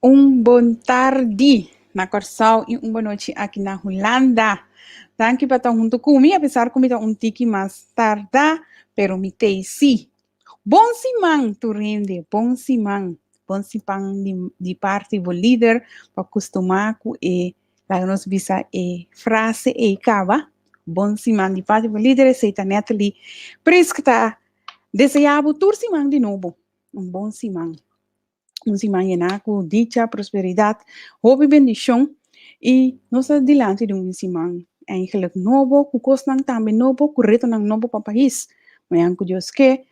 Bom tarde na Corsal e boa noite aqui na Holanda. Danke por estar junto comigo, apesar que eu um tique mais tarde, pero me tei sim. Bom simang, tu rende, bom simang. Bom simang de parte do líder, para acostumar com lá nós bisa frase e cava. Bom simang de parte do líder, seita Natalie. Por isso que tá desejado tur simang de novo. Bom simang. Simang llenar com dicha, prosperidade, hoop e bendição. E nós adiante de simang. Eigenlijk novo, com costa também novo, com reto novo para o país. Mas que Deus que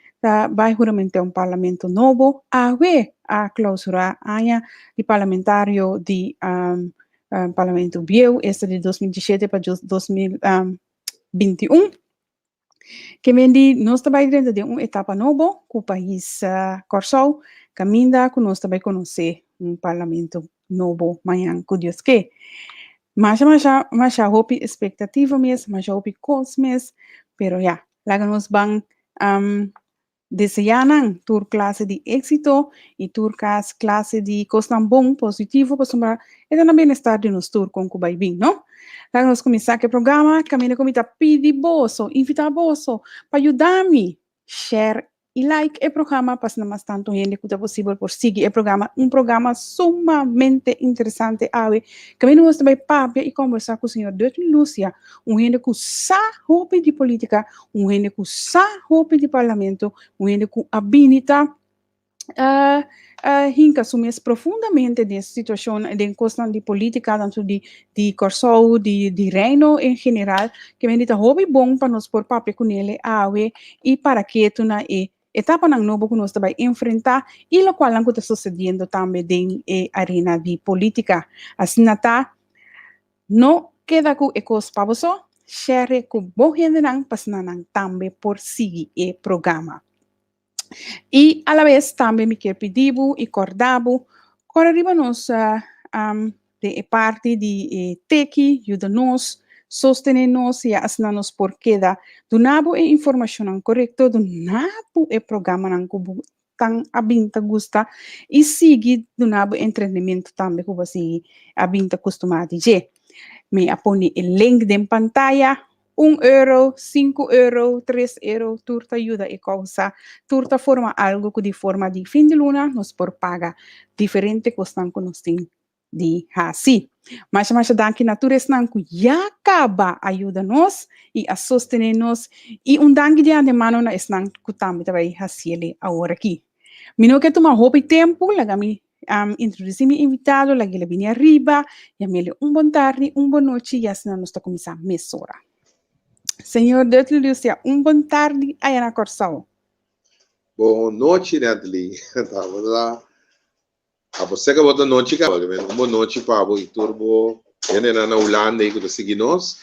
vai juramente parlamento novo, a clausura aia de parlamentário de parlamento Biel, este de 2017 para 2021. Que mendi nós também dentro de uma etapa nova, com o país Corsol, caminha que nós também conhecer parlamento novo, amanhã, com Deus que. Mas hope expectativa mesmo, mas hope coisa mesmo, pero já, lá nós vamos desejar tur classe de êxito e tur classe de coisa bom, positivo, para sombrar, e também bem-estar de nós tur com o bem, não? Lá nós começar o programa, caminho como está pedir bolso, invitar bolso, para ajudar-me, share e like o programa, para não mais tanto gente que é possível por seguir o programa, programa sumamente interessante, caminho nós também papo e conversar com o senhor Dr. Lúcia, gente que sabe de política, gente que sabe de parlamento, gente que habilita hinka sumes profundamente de situação de questão de política tanto de Corsol, de reino em geral, que me dita hobby bom para nós por papel com ele e para que tu na etapa nang novo que nós vai enfrentar e lo qual está sucedendo também em arena de política. Assim nata não queda com ecos para você, share com bom gente nang pasnanang também por seguir o programa. E, a la vez, também me quero pedir e acordar-vos, quando arriba-nos de parte de Teki, ajuda-nos, sostener-nos e assinamos por queda. Donabo e informação correta, donabo e programa que tão abinta gusta e seguir donabo treinamento também que você abinta costuma dizer. Me apone o link de pantalla. €1, €5, €3, turta ajuda e causa, turta forma algo que de forma de fim de luna nos por paga diferente costan que nos tem de assim. Mas danke natureza não que já acaba ajuda-nos e a sostener-nos e danke de antemano na esnan que também vai fazer agora aqui. Mino que toma roupa e tempo, lagami introduzir meu invitado, lagi ele vem arriba, e mele bom tarde, boa noite e assim nós está começar a mesora. Senhor Dr. Lúcia, bom tarde aí na Corsal. Boa noite, Natalie. Estava lá. A você que boa noite, cara. Boa noite, Pablo e Turbo. Ele na Holanda e que seguir nós.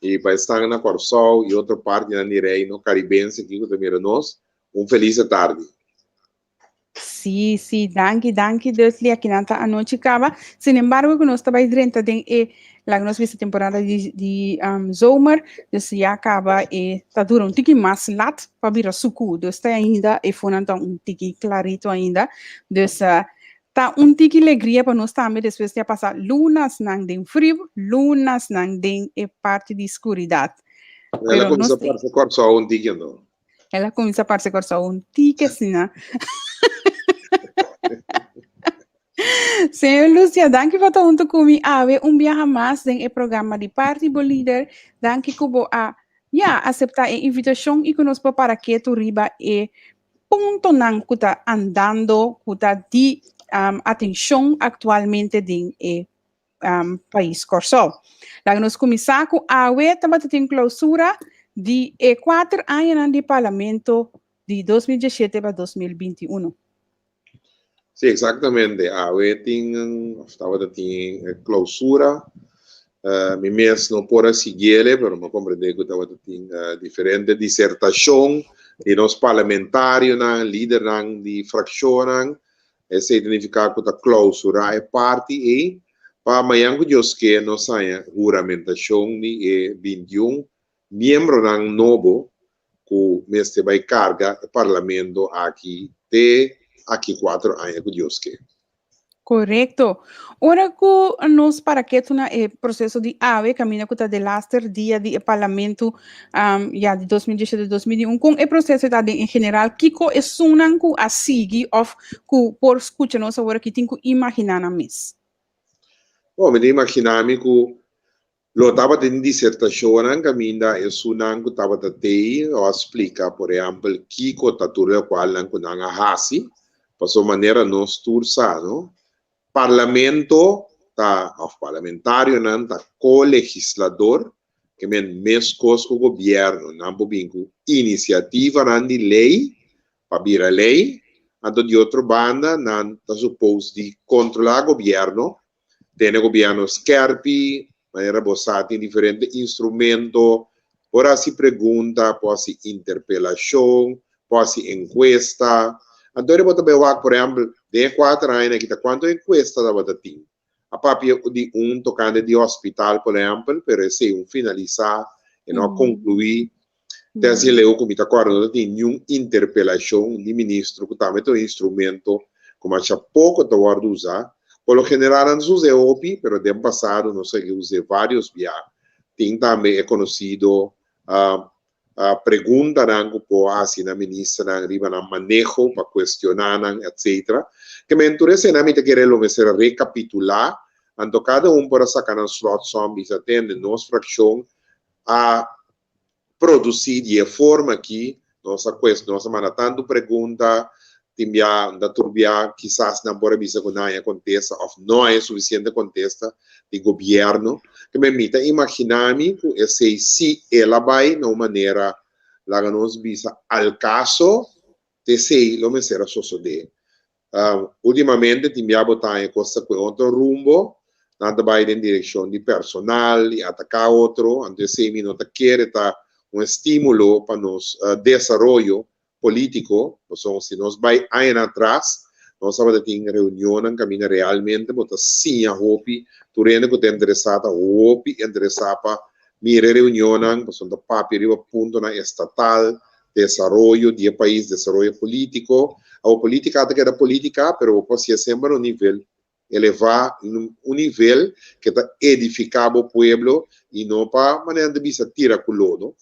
E para estar na Corsal e outra parte na Reino Caribense que também nós. Feliz tarde. Sim, danke, Dr. Aqui na noite acaba. Sin embargo, que nós estamos dentro de lá nós vimos a temporada de zomer, dus já acaba e tá dura tique mais lat para vir a suco, dus tá ainda e foi então tique clarito ainda, dus tá tique alegria para nós também depois de passar lunas nang den frio, lunas nang den parte de escuridade. Ela começa a parecer Corsal tique não. Ela começa a parecer Corsal tique assim, né? Senhor Lúcia, danke por estar junto comigo. Viaje mais em programa de parte do líder. Danke por aceitar a invitação e conosco para que tu riba e ponto não que está andando, que está de atenção atualmente em país Corsol. Lá nós começamos com a também tem clausura de 4 anos de parlamento de 2017 para 2021. Sim, exatamente. Estava em clausura. Me mesmo não pode seguir, mas me compreendo que estava em diferente dissertação de nós parlamentários, líder de fração, esse significa que a clausura é parte e para amanhã que Deus quer nós saia juramentação de 21 membros novo que mestre vai carga o parlamento aqui 4 anos que Deus quer. Correcto. Ora que nós para que tu na processo de AVE caminha com de laster dia de parlamento já de 2010 de 2001 com o processo da em geral kiko é sunan ku a sigi of ku por escuta nós agora que tem que imaginar na mes. Bom, me imaginami que lo estava tendo dissertação caminda é sunan que estava tatei ou explica, por exemplo, que cotatura qual não que não hasi, passou maneira nós tursa, no? Parlamento tá of parlamentário não tá co-legislador que men mescos com o governo não bobinco iniciativa não de lei para vir a lei ando de outra banda não tá suposto de controlar o governo tem governo scherpi maneira bossata em diferentes instrumentos ora se pergunta pode se interpelação pode se encuesta então ele pode ver por exemplo de 4 anos que quanto encuesta da batatinha a papia de tocante de hospital por exemplo per se finalizar e não concluir então se leu como está acordo de nenhuma interpelação de ministro que também tem um instrumento como acha pouco da hora de usar por lo general não usa OPI pero de passado não sei que usei vários via tem também é conhecido a pergunta que pode assim na ministra arriba na manejo para questionar etc que me interessa na mim querer lo mesmo recapitular ando cada por sacar na slot zombies atende nossa fração a produzir de forma que nossa questão nossa mana tanto pergunta timbia da turbia quizás não por bisa com nada aconteça ou não é suficiente contesta de governo que me permita imaginar-me que esse se ela vai de uma maneira lá nos bisa al caso de sei lo me será suceder ultimamente timbia botar em costa com outro rumbo nada vai em direção de personal e atacar outro antes sei me não te quer tá estímulo para nos desenvolvimento político, se nós vai anos atrás, nós estamos em reunião, caminha realmente, porque sim, a hopi, tu rende que te interessada, hopi, interessada para mira reunião, porque o papel é ponto na estatal, desenvolvimento de país, desenvolvimento político, a política até que era política, pero pode ser sempre um nível elevar um nível que está edificar o povo e não para maneira de vista tira com lodo.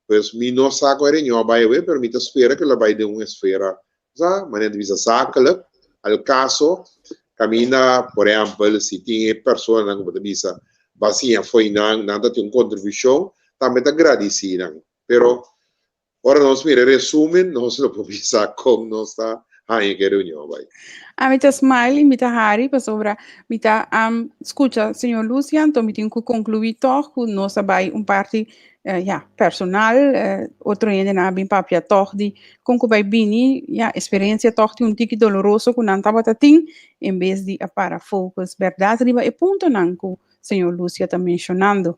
Pues mi no saco era no vai ver permite esfera que la vai de uma esfera sa maneira de visa saca al caso camina por exemplo se tem pessoa na como de visa vazia foi nada tem contribuição também tá agradecida pero ora nós mira resumen nós lo provisa com nossa aí que reunião vai Mita smile, mita hari, pa sobra, mita escucha, senhor Lucian, to mitin ku concluir toch, ku nossa bai parte personal, outro ainda na bem papia toch di, com ku bai bini, experiência toch di tiki doloroso ku nan tabata ting, em vez de para focus, verdade, riba e ponto nan ku senhor Lucia tá mencionando.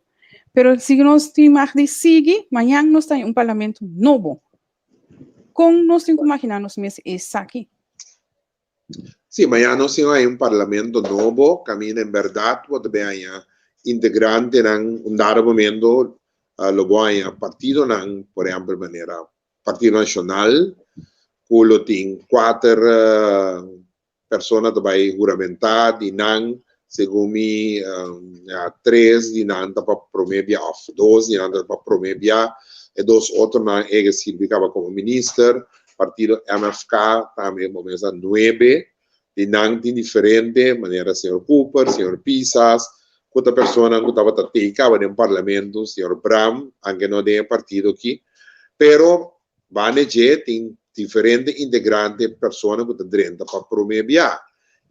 Pero se nós temos de seguir, amanhã nós temos parlamento novo. Com nós temos que imaginar nos meses esse aqui. Sí, mañana sí hay un parlamento nuevo, camina en verdad, porque hay integrante en un dado momento, lo hay partido, por ejemplo, manera, Partido Nacional, culo tiene 4 personas que van juramentar, y según mi, 3 y para promedia, 2 y para promedia, y 2 otros que sirvió como ministro, Partido MFK también, vamos a 9, de diferente maneira, senhor Cooper, senhor Pisas, outra pessoa que estava tatecava no parlamento, senhor Bram, aunque não tem partido aqui, pero Baneje tem diferente integrante, pessoa que está dentro para promover.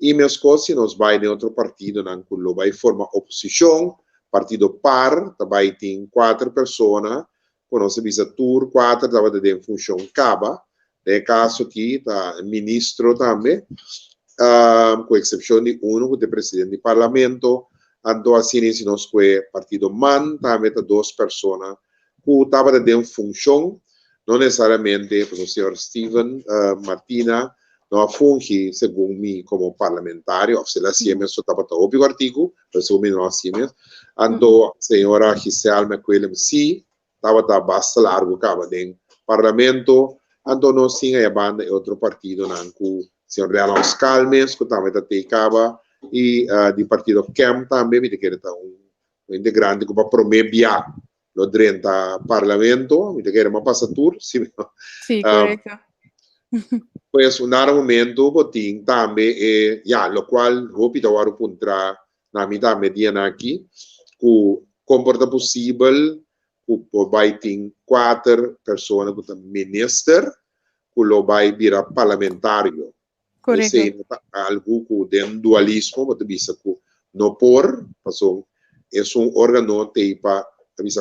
E mesmo se nós vai em outro partido, não vai formar oposição, partido par, também tem 4 pessoas, quando se visa tour, 4 estava de função caba, no caso aqui, tá ministro também, com exceção de que é presidente do parlamento, ando assim se nós que partido MAN, também 2 pessoas que estavam de função, não necessariamente o senhor Steven Martina não funge, segundo mim, como parlamentário, ou seja, se mesmo estava o artigo, segundo mim não assim mesmo, ando a senhora Giselle McQuillan, sim, estava bastante largo, acaba de parlamento, ando não tinha a banda e outro partido, não, senhor Renan Calmes, que também está teicaba, e do partido CAM também, me quer um integrante que vai prometer no dentro do parlamento, me quer uma passatura, sim. Sí, correcto. Pues un momento botín también, ya, lo cual, repito, ahora puntra, na mitad mediana aqui, que comporta possível, que vai ter 4 pessoas que são minister, que lo vai virar parlamentário. Correcto. Esse é algo que tem dualismo, você visa que não por, passou, é órgão que para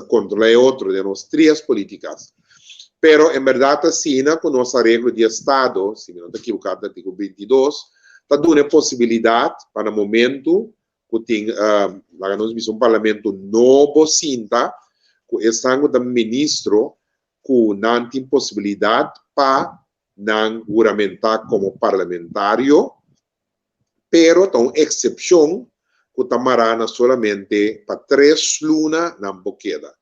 controlar outro de nós 3 políticas. Pero en verdad, Sina, con nuestra regla de Estado, si no estoy equivocado, artículo 22, está dando una posibilidad para el momento que tenga un parlamento novo, cinta, que están con el ministro que no tiene posibilidad para juramentar como parlamentario, pero está una excepción que está marana solamente para 3 lunas en boqueda.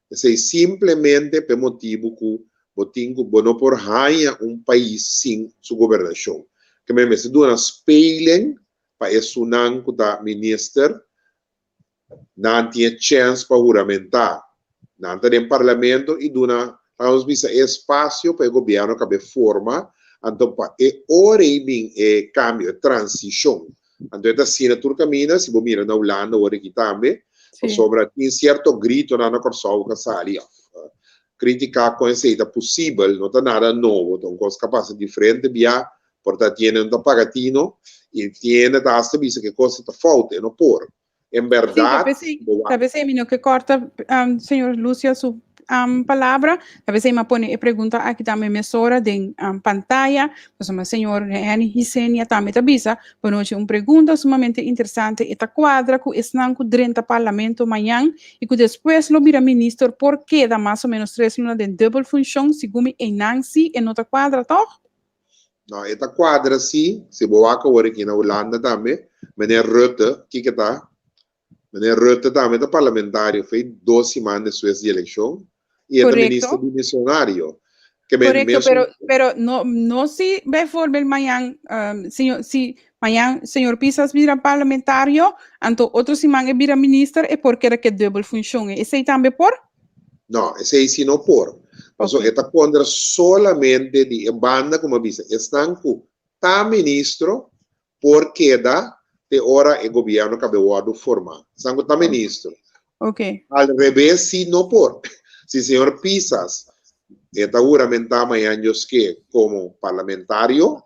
Es simplemente por motivo que no por ganhar país sem sua governação. Que me se dá uma spelen para esse não que está minister, não tem chance para juramentar, não tem parlamento e dá espaço para o governo que forma, então para hora e cambio, transição. Então assim naturalmente se você mira na Holanda hora que também sobre um certo grito na Corsol que sai criticar com essa ideia possível, não está nada novo, então coisa capaz diferente, via, portanto, tiene um pagatino e tiene hasta vista que coisa está falta, não por. Em verdade, talvez que corta, senhor Lúcia, sua palavra, talvez me pone e pergunta aqui também mesora de pantalla, mas senhor Reni Hisenia também avisa, ponoche pergunta sumamente interessante, esta quadra que estão dentro do parlamento amanhã e que depois lo vira ministro porque dá mais ou menos 3 anos de double função, segundo em Nancy, em outra quadra, toch? Não, esta quadra sim, se boa agora aqui na Holanda também, meneer Rutte, que está? Meneer Rutte também é parlamentário, fez 2 semanas depois da eleição, e é ministro do missionário. Correcto, pero no si ve forma amanhã, senhor Pisas vira parlamentário, então outro semana vira ministro, é porque era que double função. Esse aí também por? Não, esse aí sim não por. Então, esta contra solamente de banda, como diz, estão com tá ministro, porque de hora o governo acabou de formar. Estão com tá ministro. Ok. Al revés, sim não por. Se senhor Pisas está juramentado amanhã que como parlamentario,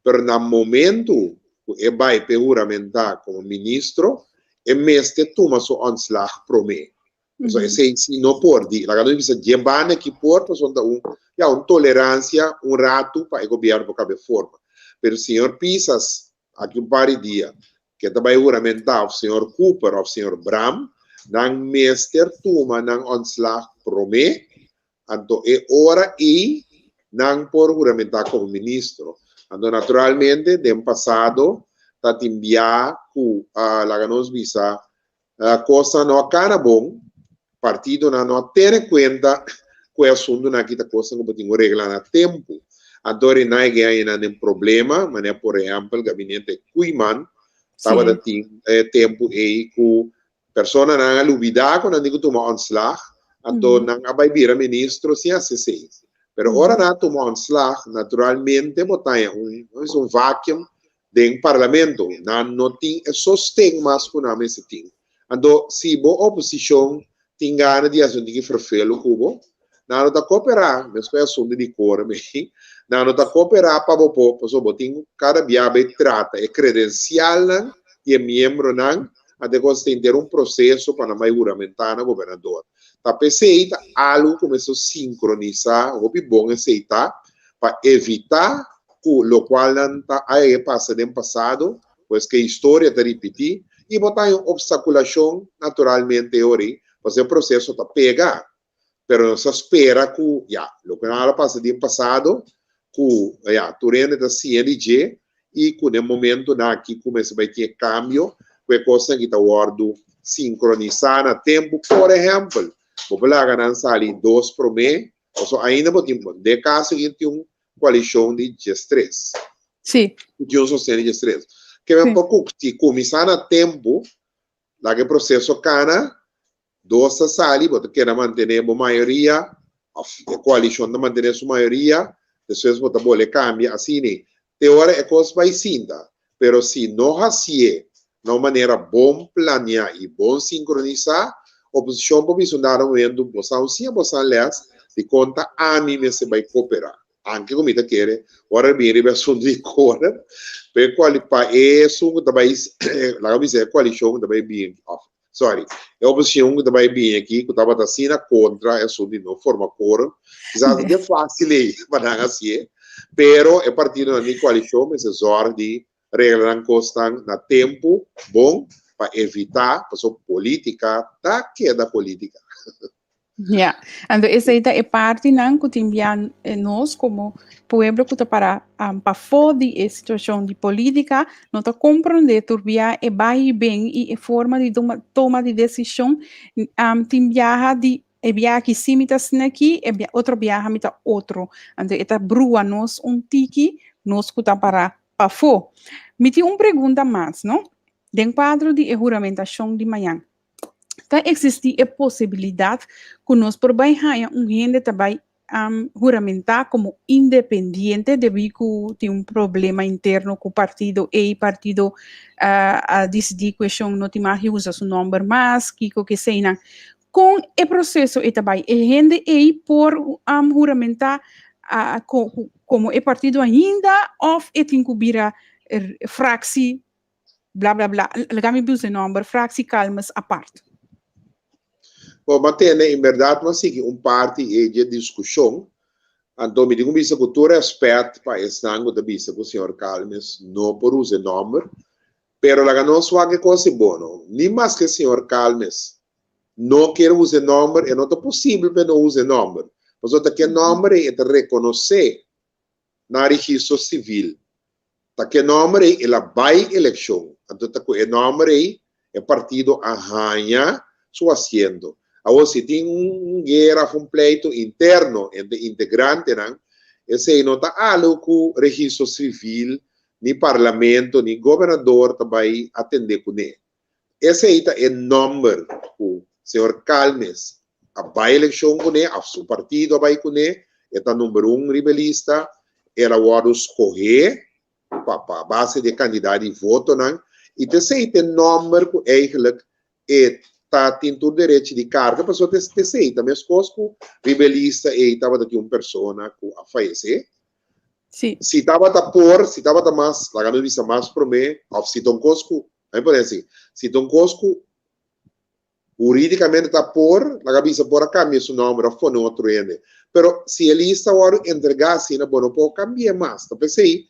pero no momento que vai juramentar como ministro, é mesmo toma su ontslag prome. Então, esse não pode. A gente diz que bane que pode, uma tolerância, rato para o governo para cada forma. Pero o senhor Pisas, aqui par de dias, que vai juramentar o senhor Cooper ou o senhor Bram, não mesmo toma não ontslag prome, então é hora e não por juramentar como ministro. Então, naturalmente, no passado, está enviado que a nos visa a coisa não acaba bom, partido não tem em conta que o assunto não está coisa que tem regla no tempo. Então, não é que há um problema, mas, por exemplo, o gabinete Kuiman estava no tempo aí que a pessoa não é olvidada quando não toma ontslag, então não vai virar ministro sem ACC. Pero agora não toma ontslag, naturalmente, botar um vácuo dentro do parlamento. Não tem sostém mais que não se tem. Então, se a oposição tem ganas de fazer que ferfelo cubo, não está cooperar, mas é assunto de cor, não está cooperar para o povo, porque cada dia trata é credencial e é membro não, até que ter um processo para mais juramentar no governador. Tá perceita algo começou a sincronizar, o bom aceitar para evitar que o qual não tá aí passa no passado, pois que a história está repetir e botar em obstaculação naturalmente hoje, pois o processo está pegar, pero não se espera que o que não passa no passado, que tu rende da CNG e que no momento aqui começa a ter cambio, que é coisa que está ordo sincronizar a tempo, por exemplo. Popular não sali 2 por mês, ou ainda de caso que tem uma coalição de G3. Sim. Tinha sostenido de stress. Que é um pouco, se começar a tempo, lá que o processo cana, dois sali, você quer manter a maioria, a coalição de manter a sua maioria, depois você pode cambiar, assim, né? Teoria é coisa mais cinta, pero se não assim, de maneira bom planear e bom sincronizar, a oposição pode estudar um momento, você não se você aliás, de conta a mim se vai cooperar. Anche come te chiede, ora mi arriva su di cuore, per quali paesi da paese, la camisa quali sono da paese, sorry, é opção que também bem aqui, que estava assim contra, é só de não forma cor, exato, é fácil aí, para não assim, pero é partido da coalição, mas é hora de regrar costas na tempo bom para evitar, para sua política, da queda política. Ja, então essa é parte não que enviam nós como povo que para fora de situação de política, não está compreender turbia e vai bem e forma de toma de decisão enviar de viaja que sim está aqui e outro viaja mita outro, então esta brua nós tiki nós que para fora. Me tem uma pergunta mais, não? Dentro quadro de juramentação de manhã. Tá existe a possibilidade que nós por bem gente também juramentar como independente devido que tem problema interno com o partido e o partido decidir questão não tem mais usa seu nome mais que seja com o processo e também a gente aí por juramentar como o partido ainda ou tem que virar fraksi blá blá blá, legami o nome fraksi calmas a parte. Bom, mas tem, em verdade, mas sim, parte de discussão. Então, me digo, que tu respeito para esse ângulo da vista que o senhor Calmes não por usar nome, pero la não só que coisa boa, nem mais que o senhor Calmes não quer usar nome, é não é possível para não usar nome. Mas outra que nome é reconhecer na registro civil. Tá que nome é a by eleição. Então, tá que nome é partido arranha sua haciendo. Agora, se tem guerra, um pleito interno entre integrantes, esse não está algo que o registro civil, nem parlamento, nem governador também atender com ele. Esse aí é o número que o senhor Calmes, a eleição com ele, a seu partido vai com ele, é o número 1 rebelista, ela vai escolher para a base de candidato e voto, e esse é o número que eigenlijk tem todo direito de carga, mas você tem também as coisas que rebelista e estava daqui uma pessoa que a falecer. Sim. Se estava por, se estava mais, lá não disse mais para mim, se tem cosco, aí pode assim, se tem cosco juridicamente está por, lá disse por a cambiar seu nome, foi no outro ende. Pero se ele está agora entregar assim, não pode cambiar mais. Então pensei,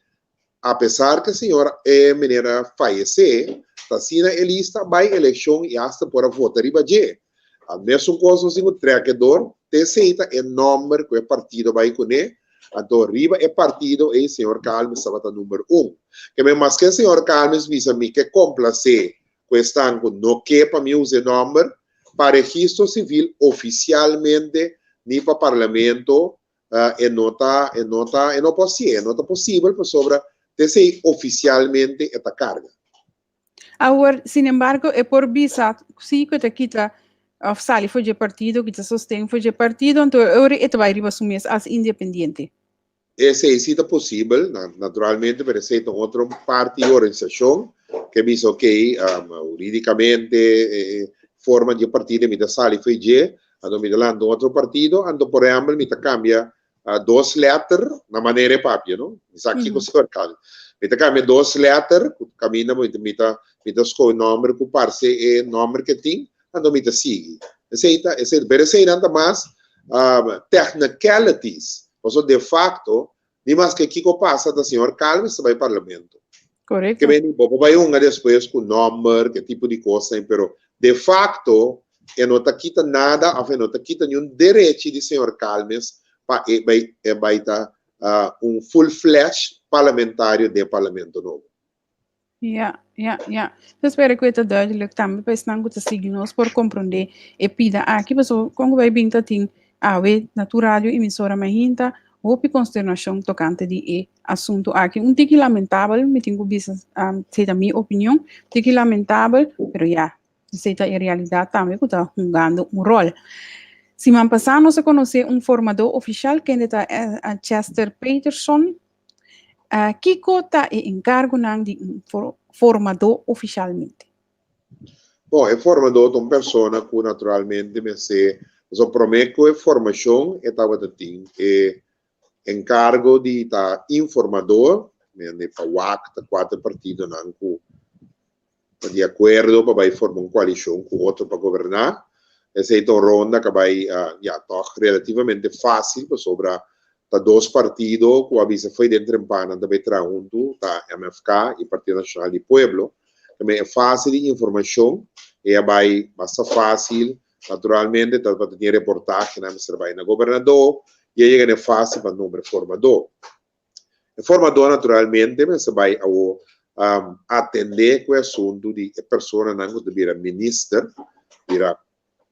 apesar que a senhora é menina falecer, assim ele está vai eleição e hasta por a votar riba de. A mesma coisa assim o trabalhador, aceita o número que o partido vai com ele, então riba é partido e o senhor Calmes estava no número 1. Que mesmo que o senhor Calmes visa-me que complacer questão que não quer para mim usar número, para registro civil oficialmente, nem para parlamento, não é possível para sobre desde oficialmente esta carga. Agora, sin embargo, é por visa, sim que kita sali foi de partido, que sostém foi de partido, então agora é vai riba assumir as independente. Esse é possível, naturalmente, para ser outra parte da organização, que diz, ok, juridicamente, forma de partido, me sali foi de, ando me dando outro partido, ando por exemplo, me cambia duas letras na maneira papia, não? Isso aqui com o senhor Carlos. Me cambia duas letras, caminha, me escolhe o nome, que parece é o nome que tem, ando me sigue. Esse ainda mais technicalities, ou de facto, nem mais que aqui passa do senhor Carlos vai para o parlamento. Correto. Que vem, vai depois com o nome, que tipo de coisa, pero de facto, não está quita nada, não está quita nenhum direito de senhor Calmes para vai estar full-fledged parlamentário do parlamento novo. Ja. Eu espero que isso duidelijk também para não que seguimos por compreender e pida aqui, mas como vai bem tá tem we na tu rádio emissora mahinta houve consternação tocante de assunto aqui. Tiki lamentável, me tenho visto, sei da minha opinião, tiki lamentável, pero já, sei da realidade também que está jogando rol. Semana passada nós conhecemos formador oficial que é a Chester Peterson, que está encargo de formador oficialmente. Bom, é formador de uma pessoa que naturalmente me se prometo a formação e estava tem encargo de estar informador, né, para o quatro partidos não de acordo para formar uma coalição com outro para governar. Essa é uma ronda que vai relativamente fácil sobre dois partidos que avisa foi dentro de Pana também junto da MFK e Partido Nacional do Pueblo. Também é fácil de informação e vai bastante fácil naturalmente para ter reportagem na vai na governador e aí é fácil para o número formador. O formador naturalmente você vai atender com o assunto de pessoa não que vira ministro, vira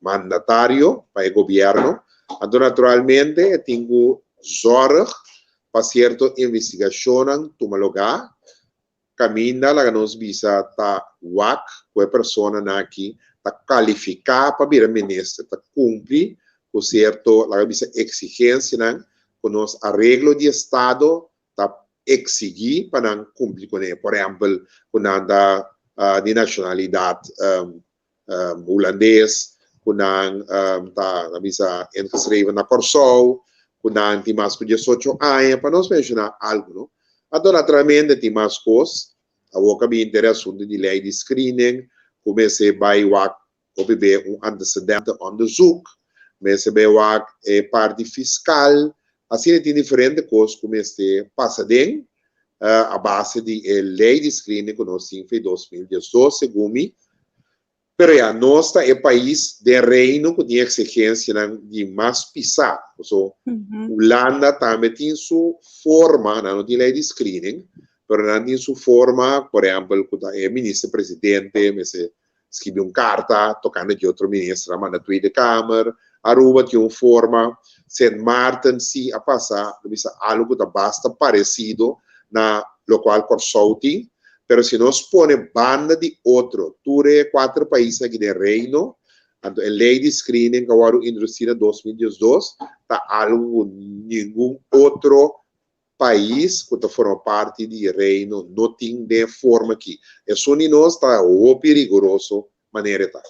mandatário para o governo. Então naturalmente tenho zorg para certa investigação toma lugar. Caminha lá nos visa tá WAC com a pessoa aqui tá qualificar para vir ministro, tá cumprir com certo lá visa exigência né, com os arreglo de estado tá exigir para não cumprir com ele, por exemplo, com a de nacionalidade holandês, com tá visa inscrever na Corsol, com a tem mais que 18 anos, para nós mencionar algo, não? Então, naturalmente, tem mais coisas. A boca me interessa de lei de screening, comecei a obter antecedente onderzoek, comecei a parte fiscal, assim tem diferentes coisas, comecei a passar a base de lei de screening que nós tínhamos em 2018, segundo mim. Pero já nós é país de reino que tem exigência de mais pisar. Holanda também tem sua forma, não tem lei de screening, pero não tem sua forma, por exemplo, quando é ministro-presidente, me escreve carta, tocando de outro ministro, manda tweet de Câmara, Aruba tem uma forma, St. Martin, se a passar, algo que basta parecido na local Corsouting, pero se nós põe banda de outro, 4 países aqui de reino, a lei de screening que foi introduzida em 2012, está algo nenhum outro país que forma parte do reino não tem de forma aqui. Isso nós está o perigoso maneira tá.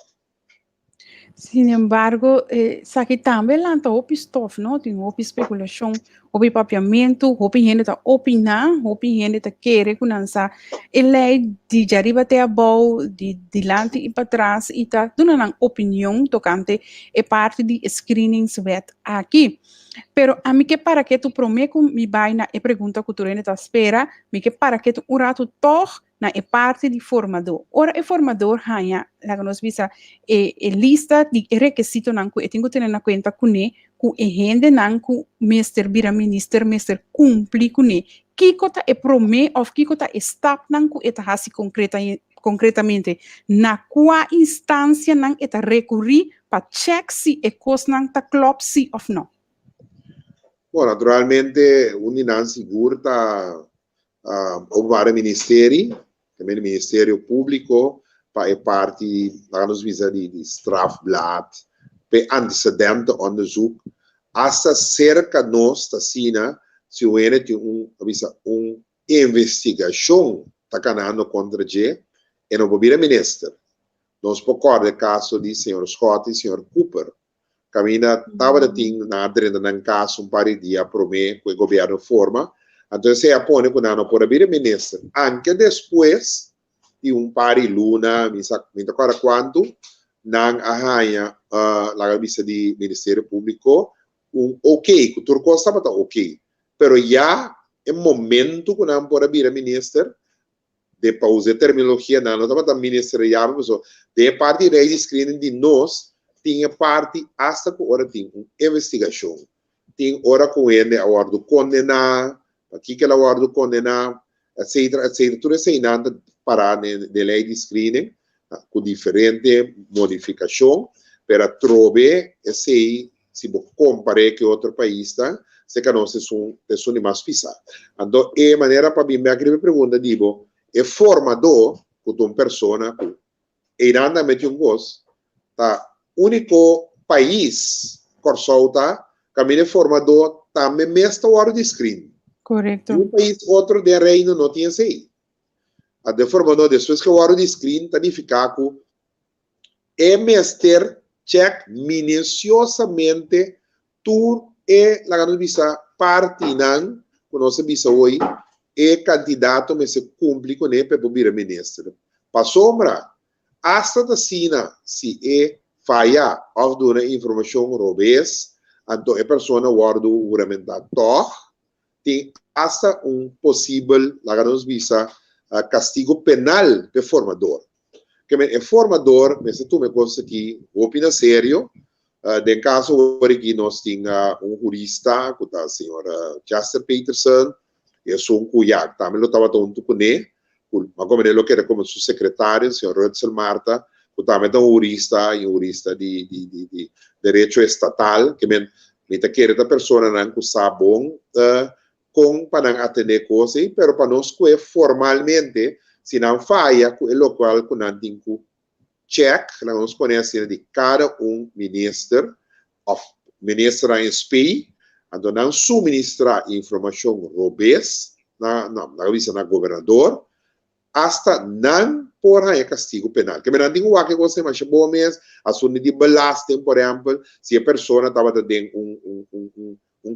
Sin embargo, sabe também lá está o stof, não? Tem o especulação, o papiamento, o gente está opinando, o gente está querendo que não sa, ele de arriba até abaixo, de delante e para trás, e está dando uma opinião tocante é parte de screenings vet aqui. Pero a mim que para que tu prometo me vai na e pergunta que tu está espera, me que para que tu urato toch na e parte de formador. Ora e formador hanya la que nos visa e lista de requisito nan ku e tenho tener na conta kune ku e hende nan ku mister bira minister mister cumpli kune. Kikota e prome of kikota e stap nan ku eta hasi concretamente na qua instância nan eta recurrir para check si e cos nan ta klop si of no. Bom, naturalmente, não seguro está vários ministérios, também o Ministério Público, para parte, nos visa de strafblad, para antecedente onderzoek, hasta cerca nós, da Sina, se o ene tem uma investigação, está canando contra G, e não pode ministro. Nós podemos o caso de Sr. Scott e Sr. Cooper, Camina estava dentro de caso par de dias para mim que o governo forma, então se apone que não pode vir ministro. Anche depois de par de luna, me agora quando não arranha a vista do Ministério Público, ok, que turco estava ok, pero já é momento que não pode vir ministro, de pausa terminologia não estava ministro já, de parte de lei de screening de nós tinha parte hasta que hora tem uma investigação. Tem hora com ele a hora do condenar, aqui que ela a hora do condenar, etc, etc. Tudo isso aí nada para de lei de screening, com diferente modificação, para trover esse se você compare que outro país tá, se que não se são mais pisar. Então, é maneira para mim, me pergunta, digo, é formador com uma pessoa que Iranda mete gosto, tá? Único país corsolta caminho formador também mesmo hora de screen. Correcto. E um país outro de reino não tinha sei. A de formador depois que o hora de screen significa que é mestre check minuciosamente tu e la ganamos visa partinan conoce visa hoje e candidato me se cumpre com ele para vir ministro. Para sombra hasta da Sina, se é falha ou dona informação robês, então a pessoa guarda o juramentado tem hasta possível, lá nos visa, castigo penal de formador. Que é formador, mas tu me consta que opina sério, de caso que nós temos jurista, que é a senhora Chester Peterson, e sou cuiac, também eu estava tonto com ele, mas como ele era como seu secretário, o senhor Rutzel Marta, que também é um jurista de direito estatal, que me quer a pessoa que sabe bom, com para atender coisas, mas para nós que formalmente, se não falha, é local que não tem que check, nós conhecemos de cada ministro, ministra em SPI, então não suministrar informação robês na visa na governador, hasta não por aí castigo penal. Que não tem que você mas bom mês, assunto de belasting, por exemplo, se a pessoa estava dentro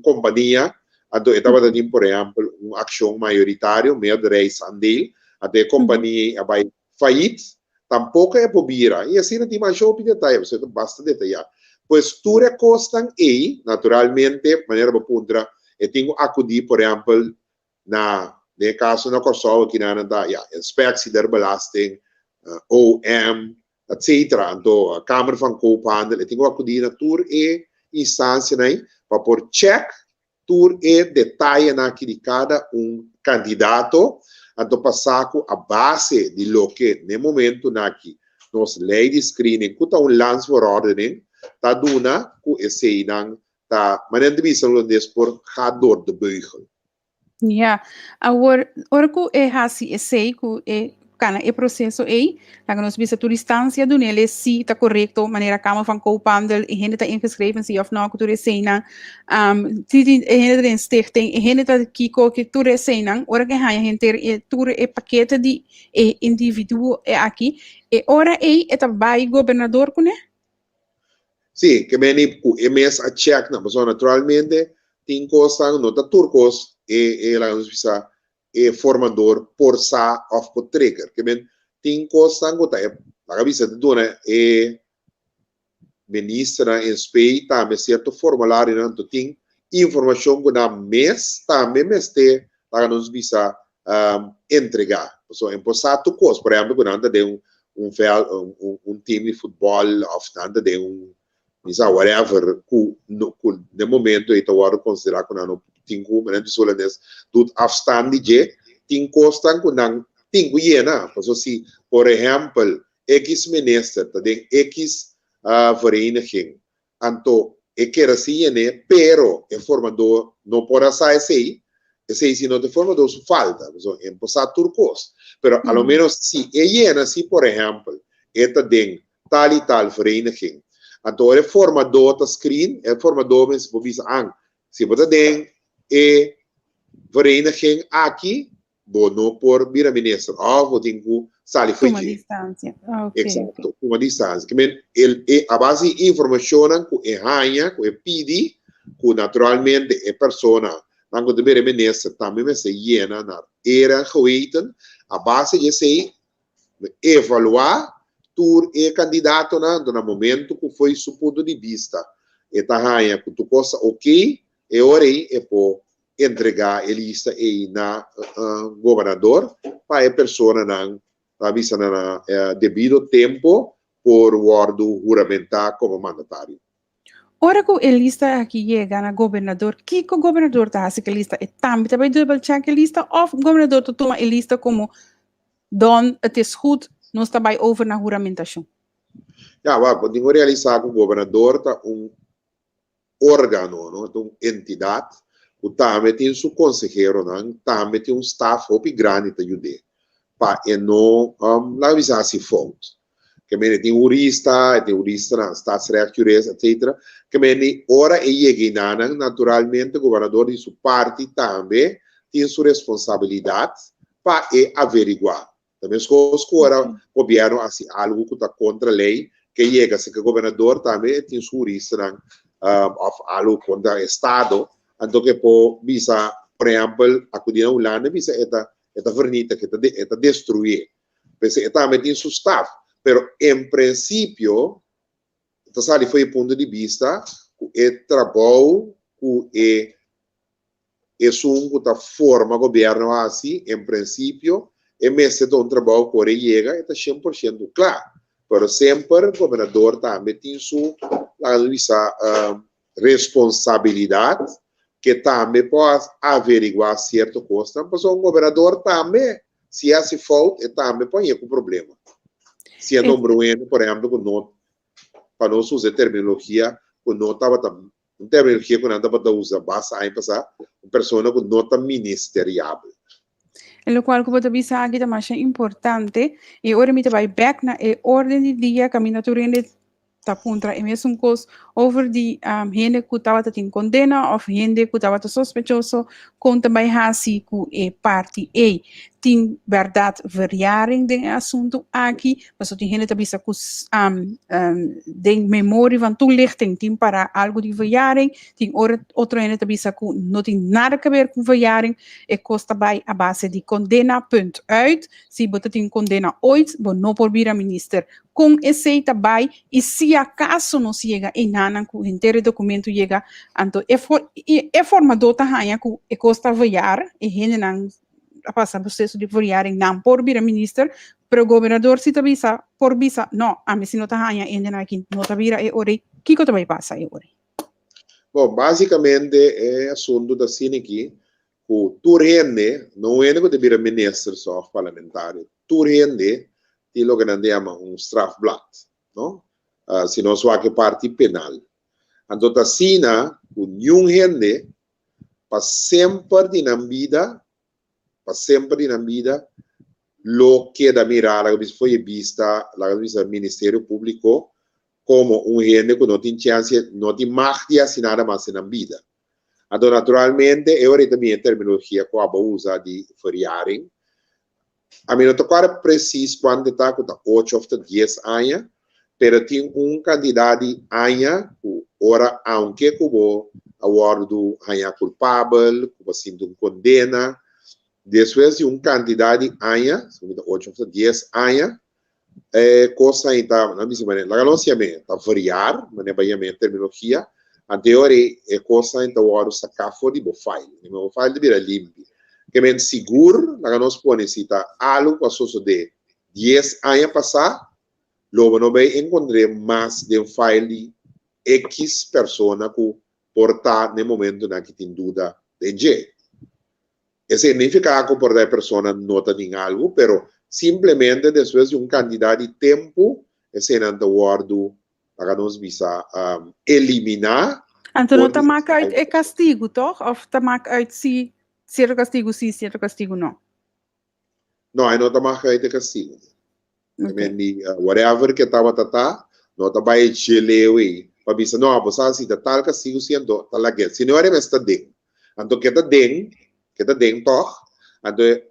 companhia, então estava dentro, por exemplo, uma ação maioritária, meio de reis andel, até a companhia vai falir, tampouco é bobira. E assim não tem mais show de detalhe, você basta detalhar. Pois tudo costam aí, naturalmente, maneira para puntra, eu tenho que acudir, por exemplo, no caso na Kosovo, que não dá, inspectie der belasting, OM, etc. Então, a Câmara van Koophandel, eu tenho que acudir na tour e instância, né, para pôr check, tour e detalhe naquele de cada candidato, então passar com a base de lo que, no momento, naquele, nos lei de screening, que está lance for ordering, tá duna ku esse nang tá manen de bisa holandês por rador de beugel. Ja, agora ku e hasi e sei ku e kana e processo e laga nos bisa tu distância do nele se tá correto maneira kama van koophandel e gente tá ingeschreven se of nou tu resena titi e gente den stichting e gente tá kiko que tu resena ora que haya gente e tu e paquete de e indivíduo e aqui e ora e tá vai governador ku né. Sim, que bem ku MS a check na pessoa naturalmente tem coisa nota turcos e lá nos bisa e formador por sa of por trigger que bem tem coisa que tá a cabeça de dona e ministra em SPI também certo formulário não tem informação que na mês também este lá nos bisa entregar so em possato coisa por exemplo quando de time de futebol of nada de misa whatever de momento está agora considerar que não tem como não só nes do afstand de tem costa que não tem que ir na se por exemplo X minister tem X vereniging anto e quer assim né pero o formador não pode sair se não te formador su falta em passar turcos pero a lo menos se llena se por exemplo esta tem tal e tal vereniging então o formador tá screen o formador mas por visa se você tem e vereniging aqui não por vir a ministro ou tem que sair uma distância. Exato, uma distância. Que a base de informação que é rainha, que é pedi, que naturalmente é pessoa, não deve ministro também se llena na era geweten, a base de se evaluar tur e candidato no momento que foi seu ponto de vista. E tá rainha que tu possa ok, e ora é por entregar a lista e na governador para a pessoa não avisa na devido tempo por guardo juramentar como mandatário. Ora que a lista aqui chega na governador, que o governador está assim que a lista é também vai double check a lista ou o governador toma a lista como don het is goed, nós está bij over na juramentação. Ja, podemos realizar com o governador tá órgano, não? Então, entidade, o também tem seu consejero, não? Também tem staff hopi grande te ajude, para e não lá visar se fonte. Que me tem jurista, na staatsrecht, jurist, etc. Que me ora e chega naturalmente, o governador de sua parte também tem sua responsabilidade para averiguar. Também se o governo assim algo que está contra a lei, que chega se que o governador também tem sua jurista, algo contra o Estado, então que por visa, por exemplo, acudir a um lado, visa esta vernita que está destruir. Porque também tem seu staff. Pero em princípio, então foi o ponto de vista que o trabalho que é um que forma o governo assim, em princípio, é mesmo um trabalho que ele chega, está 100% claro. Pero sempre o governador também tem sua responsabilidade, que também pode averiguar certa coisa, mas o governador também, se hace falta, também põe com problema. Se é número um, por exemplo, para nós usar terminologia, que não estava terminologia que não estava usar base aí passar, uma pessoa que não está ministerial. En lo cual, como te avisa aquí, también es importante, y ahora me vai back na orden del día, camina tu rende, ta puntra, y me es un cos over die gente que estaba tin condena, of gente que estaba sospechoso, con também hasi que parte e tem verdade verjaring de assunto aqui, mas tem gente também que de memória van toelichting tem para algo de verjaring, tem outra gente também que não tem nada a ver com verjaring, e costa bij a base de condena, punt uit. Se você tem condena ooit, você não pode vir a minister. Com esse também, e se acaso não chega em nada, que o inteiro documento chega, então é forma de outra rainha que costa verjar, e gente não passa o processo de verjaring não por vir a minister, para o governador se tabisa, por visa, não, a mim se não está rainha, ainda aqui, não está vira e ore, que coisa vai passar e ore? Bom, basicamente é assunto da cine aqui, o turrende, não é que deve ministro só parlamentar, turrende, tem o que nós chamamos strafblad, não? Se não só que parte penal. Então, a cine, o nenhum gente, para sempre na vida, lo que da mirar, que foi vista, o Ministério Público, como gente que não tem chance, não tem magia, assim nada mais na vida. Então, naturalmente, eu também a terminologia que eu uso de verjaring. A mim não está preciso quando está com 8 ou 10 anos, mas tem candidato de anos, ora, aunque que o awardo é culpável, que você tem condena, depois de candidato de anos, 8 ou 10 anos, cosa está, na mesma maneira, a nossa está variar, mas é bem a terminologia, anteriore cosa então o sacar fora do file, o file devia limpo, que men seguro, la nós pone cita algo que passou de 10 anos passar, logo não vai encontrar mais de um file de X persona que portar no momento na que tem dúvida de G. Isso significa que por a pessoa nota em algo, pero simplesmente depois de candidato de tempo, esse não está guardo, a nós visa eliminar. Então não está marca uit é castigo, toch? Of está marca uit se certo castigo sim, certo castigo não? Não, não está marca uit castigo. Whatever que estava não está vai geleu para visa não, você assim tal castigo sendo tá lá que se não é mais está dentro. Então que está dentro, toch? Então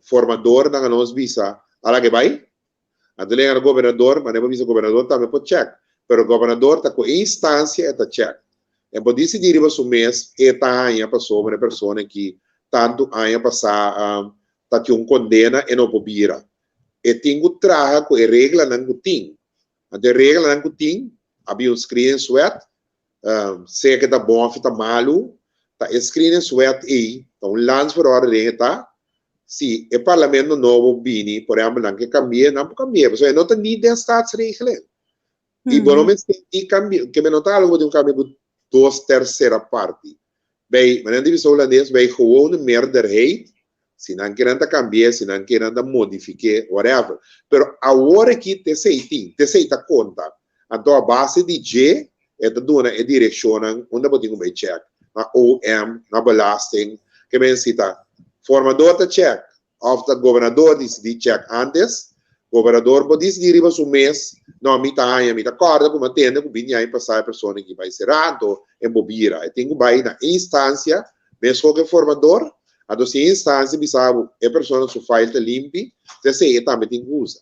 formador na nós visa, ala que vai? Então ele é o governador, mas não visa o governador também pode check. Pero o governador está com instância está check. E por decidir o mês está aí a pessoa que tanto aí passar tá tinha condena e não pode vir. E tem que trabalhar com a regra não tem. A regra não tem, havia screen sweat, sei que tá bom, está malo, tá screen sweat aí, então lance por hora de tá. Se o parlamento novo vini, por exemplo, não que cambie, não cambie, porque não tem nem de staatsregelen. E bom, mas tem cambio, que me nota algo de cambio de 2/3 parte. Bem, mas não deve ser holandês, bem, gewoon meerderheid, se não querem cambiar, se não querem modificar, whatever. Pero agora que te sei conta, então a base de G, esta dona é direcionam onde botinho vai check na OM, na belasting, que men cita formador ta check, of the governador decidi check antes, governador pode decidir riba su mês, não me tá aí, me tá corda, como atende, como vinha aí passar a pessoa que vai ser rato, em bobira, e tenho vai na instância, mesmo que formador, a doce instância, bisabo, a pessoa su file te limpi, te sei, também tem que usar.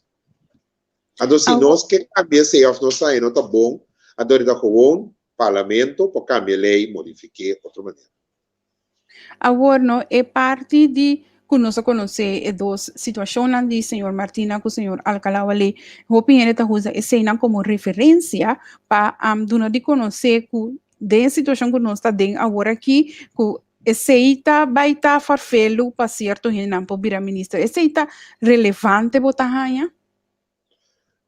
A doce nós que cambia se of nós sai, não tá bom, a doce da gewoon, parlamento, para cambiar lei, modificar outra maneira. Agora, no, é parte de conosco conhecer as duas situações de senhor Martina com o senhor Alcalá ali. Eu opinião está usa essa como referência para dona de conhecer que de situação que nós está dentro agora aqui que essa vai estar farfelo para certo não para virar ministro. Essa está relevante botar aí?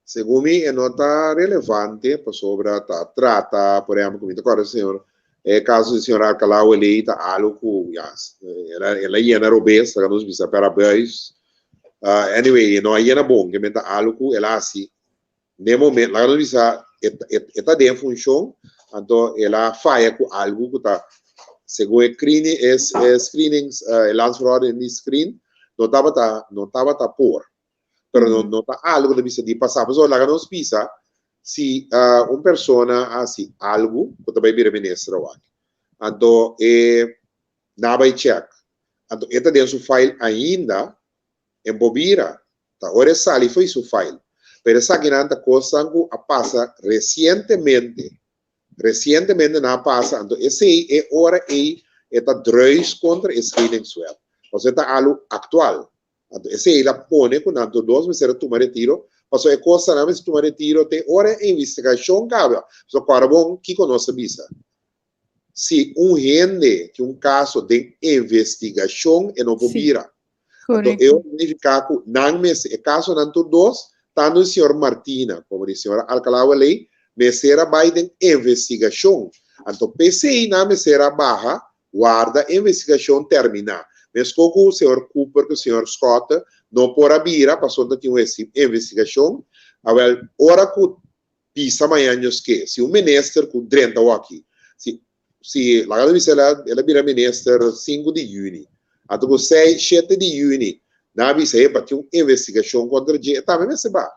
Segundo mim, é nota relevante para sobre a trata, por exemplo, como está senhor, é caso do senhor Alcalá ele está algo que ela ia na robesta, nós bisa parabéns. Anyway, não ia na bom, que está algo que ela assim, no momento, lá nós bisa está de função, então ela faz com algo que está segundo screenings, lançado no screen, não estava por. Pero não está algo de vista de passar. Mas olha, nós pisa se uma pessoa assim algo que também vira ministra lá. Então não vai check. Então esta dentro do file ainda em bobira. Tá, ora sali foi seu file. Pero essa grande coisa que passa recentemente não passa. Então esse é hora está druis contra screeningsweb. Ou seja, está algo atual. Esse ela pone com tanto dois meses tomar retiro, mas é coisa não mas tomar retiro tem hora investigação cabe. So para bom que conosce bisa. Se rende que caso de investigação e não vira. Então eu significa que não mês é caso não dois tanto o senhor Martina como o senhor Alcalá lei mesera Biden investigação. Então PCI na mesera barra guarda investigação terminar. Mesmo com o senhor Cooper, com o senhor Scott, não por abrir, passou de uma investigação, agora, ora que pisa amanhã, que se o ministro com 30 aqui, se lá ela vira ministro 5 de junho, até com 6, 7 de junho, na avisa para ter uma investigação contra o dia, também se vai.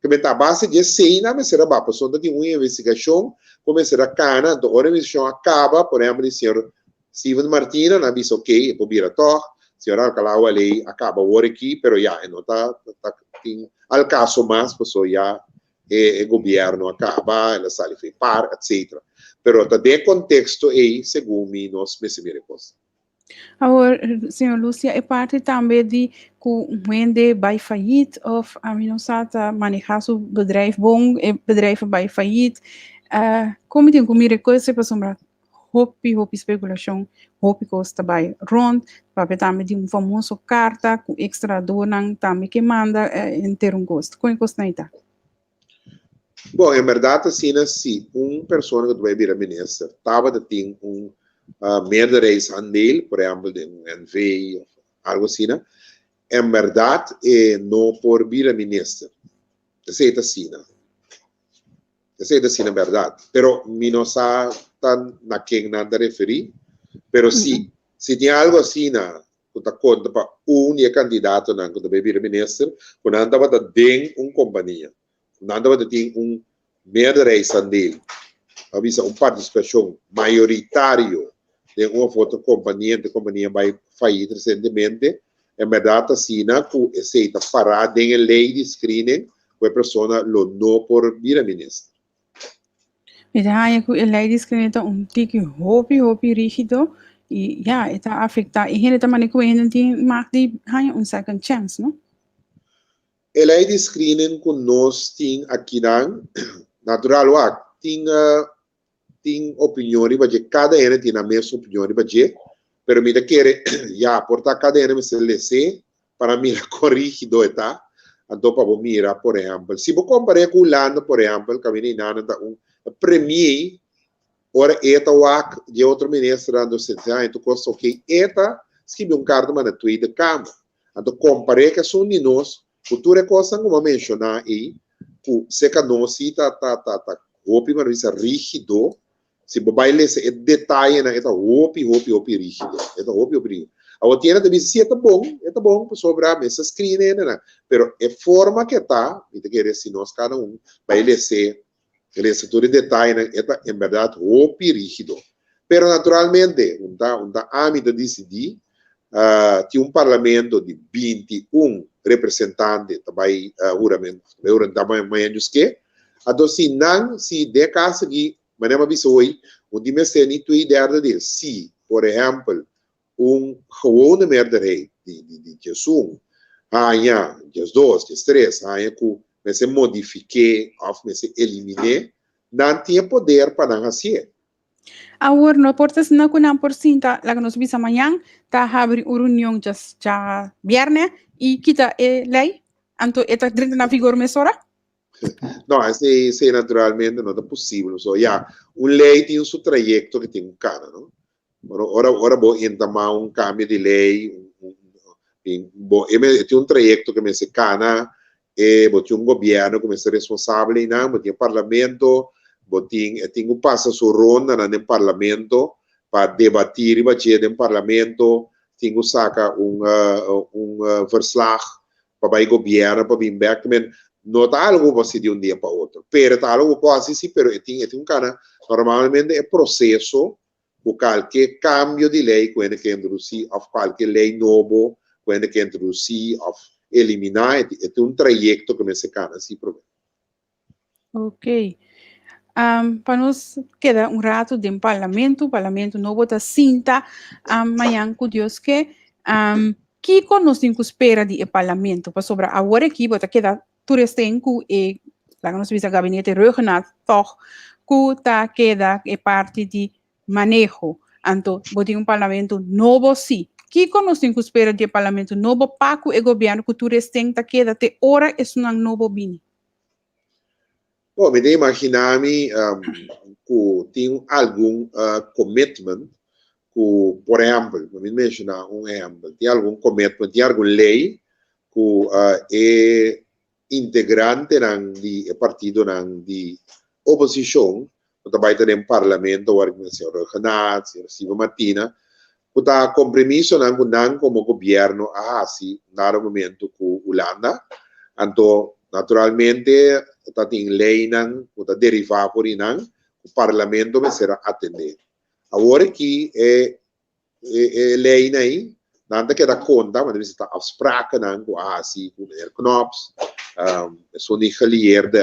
Que a base de 6, não se vai, passou de uma investigação, começar a cana, então a investigação acaba, por exemplo, o senhor Steven Martina na disse ok, vou vir a toque, senhor Alcalá ali acaba o aqui, pero já não está al caso mais, pessoa já o governo acaba, ela sai de par, etc. Pero está de contexto aí, segundo mim, nós me coisa. Agora, senhor Lúcia, é parte também de que quando vai falir, ou a mim não sabe manejar seu bedrijf bom, o bedrijf vai falir, como tem comigo coisa para sombrar hopi especulação, hopi costa by rond, para também de famoso carta com extra donang também que manda ter gosto. Como custa não está? Bom, em verdade, assim, se pessoa que vai vir a ministra, estava de ter meerderheidsandeel, por exemplo, de NV, algo assim, em verdade, não por vir a ministra. Essa é assim, essa é assim, na verdade. Pero, não sabe na quem nada referir, pero se tem algo assim na que conta para candidato na que vai vir ministro, quando andava da den companhia, quando andava da ter meerderheidsandeel, avisa participação maioritário de uma outra companhia, de companhia vai falir recentemente, em verdade assim na que aceita parar em lei de screening, que a pessoa não por vir ministro. Então, a lei discriminata tique hopi rígido e já está afeta e gente também que ainda tem mais de second chance, não? A lei de screening que nós temos aqui natural tem opinião de cada um tem a mesma opinião de pero me quer já portar cada um se lese para mim corrigido está então para mira por exemplo se vou comparar com o Lando por exemplo que vem nada premier ora eta wak de outro ministro dando sentença então costa ok eta escreve carta na Twitter câmara então compare que são de nós futura coisa como mencionar aí que se que nós tá hopi mas bisa rígido, se vai ler esse detalhe na eta hopi rígido, eta hopi rígido. A tiene de bisa é bom sobre a mesa screen, né? Pero é forma que tá, e te querer se nós cada vai ler todo detalhe, né? Eta em verdade hopi rígido. Pero naturalmente, âmbito decidir, tinha parlamento de 21 representantes, também, juramento, também que, assim, não se de casa aqui, mas não avisou, onde me seni tu ideia de se, por exemplo, gewone meerderheid die Jesus, Jesus 2, Jesus 3, que me se modifique ou me se elimine, não tinha poder para não fazer. Agora, no portas na kunang porsinta, laga nos bisa manhã, tá abrir uma reunião já viernes e kita lei, anto eta dentro na vigor mesora? Não, esse naturalmente não é possível. So, lei tem seu trajeto que tem cara, não? Ora, vou entamar cambio de lei, tem trajeto que me se cana, vou ter governo que me se responsável, não? Vou ter parlamento, tem passa sua ronda no parlamento para debater e bater no parlamento, tem saca verslag para o governo, para vir back, não está algo você de dia para outro, pero está algo quase sim, pero tem cara, normalmente é processo, o qualquer cambio de lei, quando que introduzir, ou qualquer lei novo, quando que introduzir, ou eliminar, é trajeto que me se cana, sim, problema. Ok. Para nós queda rato de parlamento não vota cinta, amanhã com Deus que nós temos que esperar de parlamento para sobre agora aqui, bota queda turestenco e lá nós visa gabinete regional, toch, que tá queda parte de manejo, então bota parlamento novo sim. Que nós temos que esperar de parlamento novo para que o governo que turesten tá queda te hora é um novo bini. Bom, me imaginar-me que tem algum commitment, que, por exemplo, me mencionar exemplo, tem algum commitment, tem alguma lei que é integrante do partido de oposição, que trabalha no parlamento, ou organização regional, se matina, que está compromisso como governo assim, no momento que Holanda, então, naturalmente, tem lei que deriva por o parlamento vai ser atender. Agora que lei aí, nada que dá conta, mas está afspraken com assim, com o Knops, são de geleerde,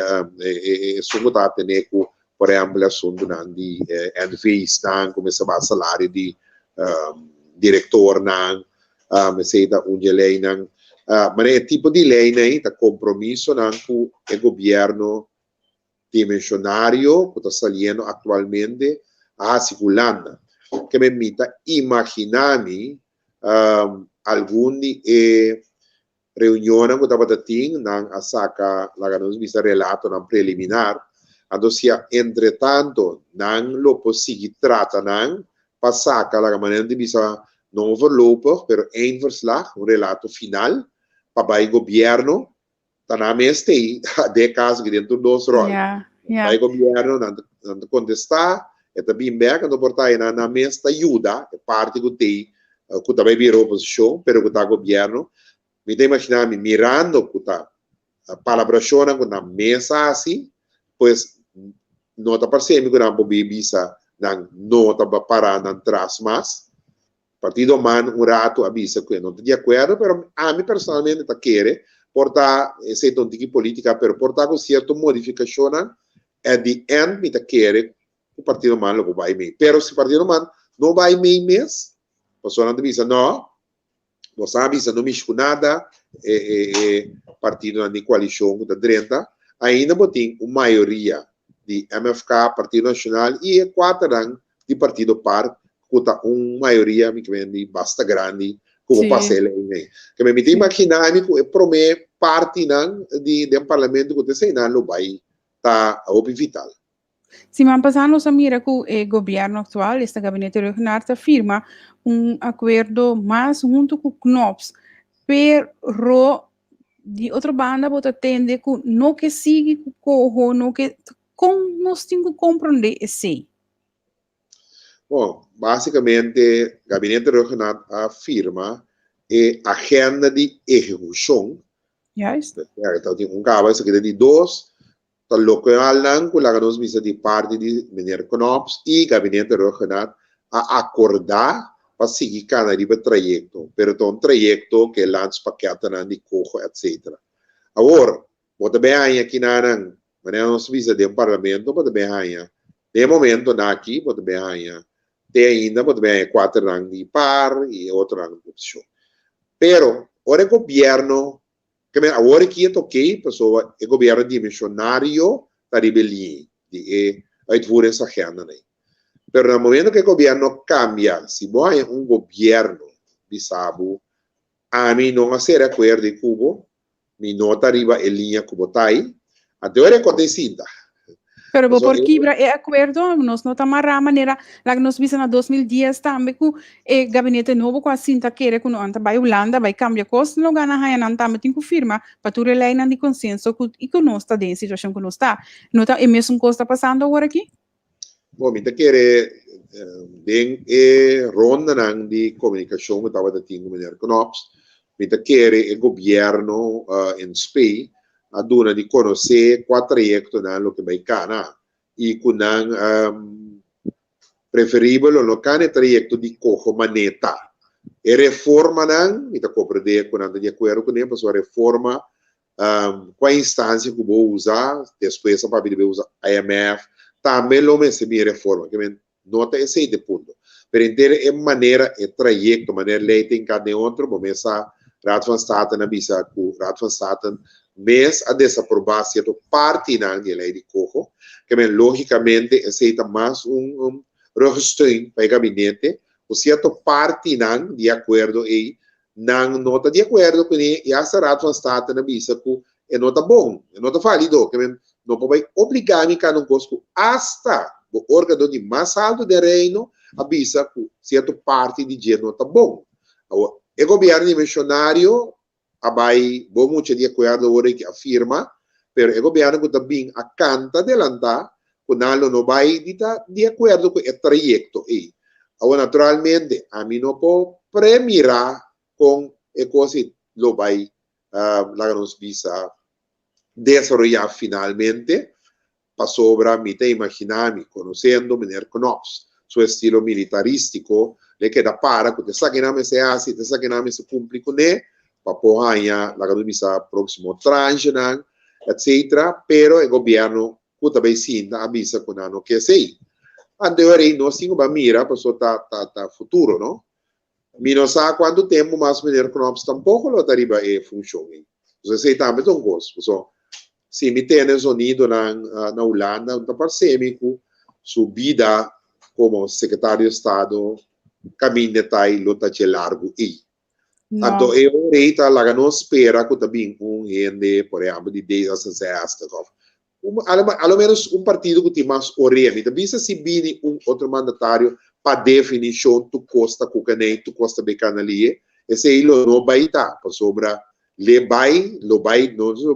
são que está atender com, por exemplo, assunto de NV's, como esse salário de diretor, mas sei da lei mas é tipo de lei, né? Tá compromisso com o governo dimensionário que está saliendo atualmente a Holanda. Que me permita imaginar-me algum reunião que estava tendo a saca, lá nos visa relato na preliminar, então se entretanto não lo possível trata para saca lá maneira de visa não voorlopig, pero verslag, relato final, para o governo, está na mesa de caso que dentro dos rolos. Para o governo, não contestar, é também bem que não portar na mesa ajuda, é parte que tem, que também vira oposição, pero que está o governo, me tem imaginar me mirando que está a palabração na mesa assim, pois não está parecendo que não pode visa, não está para não traz mais. Partido man rato avisa que não está de acordo, mas a mim personalmente está querendo portar essa tontiga política, pero portar com certa modificação, at the end me está querendo o partido man logo vai meio. Pero se o partido man não vai meio mês, a pessoa não avisa, não, você avisa, não mexe com nada, partido de coalição da direita, ainda tem uma maioria de MFK, Partido Nacional, e 4 de Partido Par, kuta maioria me vende basta grande como passei lei que me imaginar me que prome parte de parlamento que tem não vai tá o vital. Se man passando a mira que o governo atual, este gabinete regional, firma acordo mais junto com Knops, pero de outra banda bota tende que não que siga corro, não que como nós temos que compreender esse? Bom, basicamente, o Gabinete Regional afirma a agenda de execução. Juist? Então, tem caso que de dois, o local lang, que nós visa de parte de Meneer Knops e Gabinete Regional a acordar para seguir cada riba trajecto, pero um trajecto que lança paquete de cojo, etc. Agora, bota bem aqui na nós visa de parlamento, bota bem de momento aqui, bota bem tem ainda, bota bem 4 anos de par e outro ano de opção. Pero, ora o governo, que agora aqui é ok, pessoa, o governo dimensionário da rebelião, de uitvoeren essa agenda, né? Pero no momento que o governo cambia, se vai governo de Sabo, a mim não ser acordo de Cuba, me nota arriba em linha Cuba tai, até agora acontecida. Pero por quebra é acordo, nós não estamos a maneira, lá que nós vimos na 2010 também com o gabinete novo com a cinta que era quando anta vai Holanda, vai cambiar coisa, não ganha raia não também tem que firma para tu relay de consenso e que nós está dentro situação que nós está. Não está é mesmo coisa está passando agora aqui? Bom, me quer bem ronda de comunicação que estava tendo com o Knops, me quer o governo em Espanha a dona de conhecer qual trajecto no que vai cana e com preferível no cane trajecto de cojo maneta e reforma não me compreender com anda de acordo com ele para reforma qual instância que vou usar depois para poder usar IMF também lo mesmo reforma que nota esse de ponto para entender em maneira e trajecto maneira lei tem cada outro começa Raad van State na bisa ku Raad van State mes a desaprovar certo parte na lei de cojo que logicamente aceita mais registro para o gabinete o certo parte não de acordo e não nota de acordo com ele e a Raad van State na bisa ku é nota bom é nota válido que não pode obrigar a cada coisa hasta o órgão de mais alto do reino a bisa ku certo parte de dia nota bom o governo dimensionário abai bom muito de acordo agora que afirma, pero o governo que também a canta adelantar, quando não vai de acordo com o trajecto aí. Agora naturalmente a mim não pode premirar com a coisa lo vai lá nos visa desarrollar finalmente para sobra me te imaginar me conhecendo Meneer Knops, seu estilo militarístico le queda para que te saquen a se hace, te saquen a se cumpre com ele, para porra la visa próximo tranche, etc. Pero o governo que também sim avisa que não quer ser. Agora nós temos que mirar para o futuro, não? Me não sabe quanto tempo mais Meneer Knops tampouco lo dariba e funciona. Você também tem um gosto. Se me tem sonido na Holanda, um parceiro subida como secretário de Estado caminho de luta de largo e então eu reita lá não espera que também gente por exemplo de 10 a 16 ao menos partido que tem mais orelha também se vem outro mandatário para definição tu costa cucanei tu costa becanalia esse aí não vai estar para sobra lo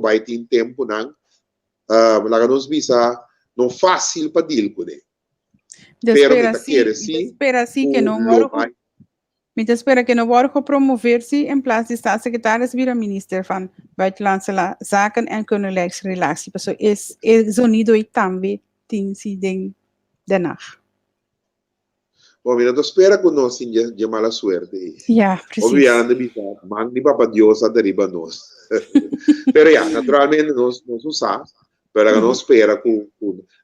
vai tem tempo não lá não visa não fácil para deal com ele. Espera assim que não vai. Me espera que não vai promover-se em plaats de staatssecretaris vira minister van Buitenlandse Zaken en Koninklijke Relatie. So é sonido e também tem se den danach. Bom, mira, tu espera que nós tenha de mala suerte. Ja, precies. Obviamente, man ni para Dios arriba nós. Pero ya, naturalmente nós usamos. Pero não espera que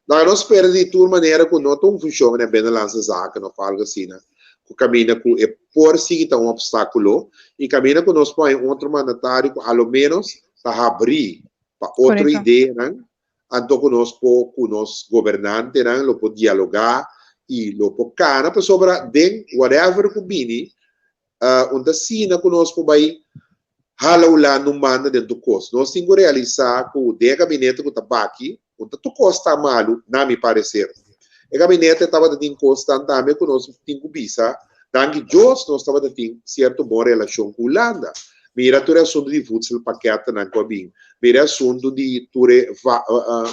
não espera de toda maneira que não tem funciona bem na lança zaga não fala assim né que caminha com é por si que um obstáculo e caminha com nós põe outro mandatário que ao menos para abrir para outra ideia né então com nós governante né lo pode dialogar e lo pode cana para sobra den whatever que vini onde sim né conosco vai halau lá no manda dentro do custo. Nós temos que realizar que o gabinete que está aqui, o que custa malo, na me parecer. O gabinete estava tendo custo também que nós temos que pensar, que nós estava tendo certa boa relação com a Holanda. mira ture assunto di voedsel pakketten nan kwa bing, mira assunto di ture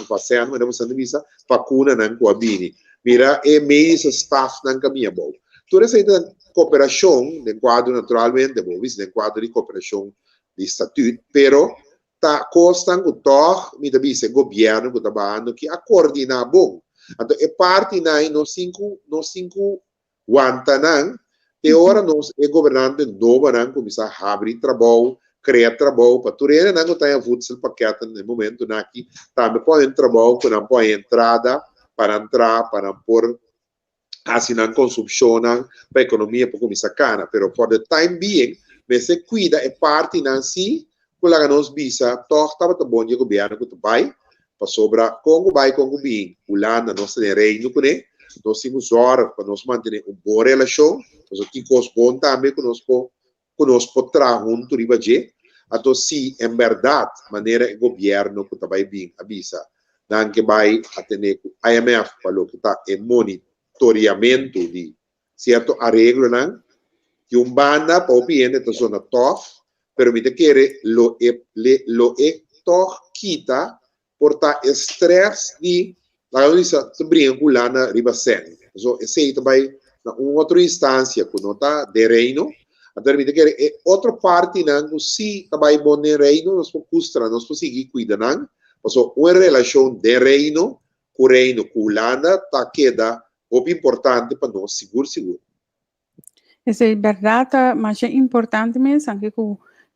vaccin, maar dan zijn visa vacuna nan kwa bini, mira medische staff nan kamia bom. Ture sa ita cooperação, de quadro naturalmente, bom, visto de quadro de cooperação de estatuto, pero ta costan que toch, mi da bise governo que trabalhando que a coordenar bom. Então é parte na no cinco guantanang, e ora nós é governante novo nan começar a abrir trabalho, criar trabalho para tu rena não tem a voedsel paquete no momento na que também pode trabalho que não pode entrada para entrar para pôr assim na consumo para a economia para começar cana, pero for the time being, mas se cuida é parte na si, quando a nós bisa, toch estava tão bom de governo que tu vai para sobra Congo bem, Holanda nós tem reino com ele, nós temos hora para nós manter uma boa relação, nós aqui com os bons também conosco trabalhar junto riba je, então se em verdade maneira o governo que vai bem avisa, não que vai atender o IMF falou que está em monitoramento de certo arreglo não, que banda para o cliente da zona top, permite que lo toh quita por ta estresse de la organização se brinca com lá na riba sen. So esse também na outra instância que não tá de reino, a permite que outra parte não se também bom de reino nós nós conseguir cuidar não, so uma relação de reino com Holanda tá queda muito importante para nós seguro. Esa es verdad, mas é importante mesmo, aunque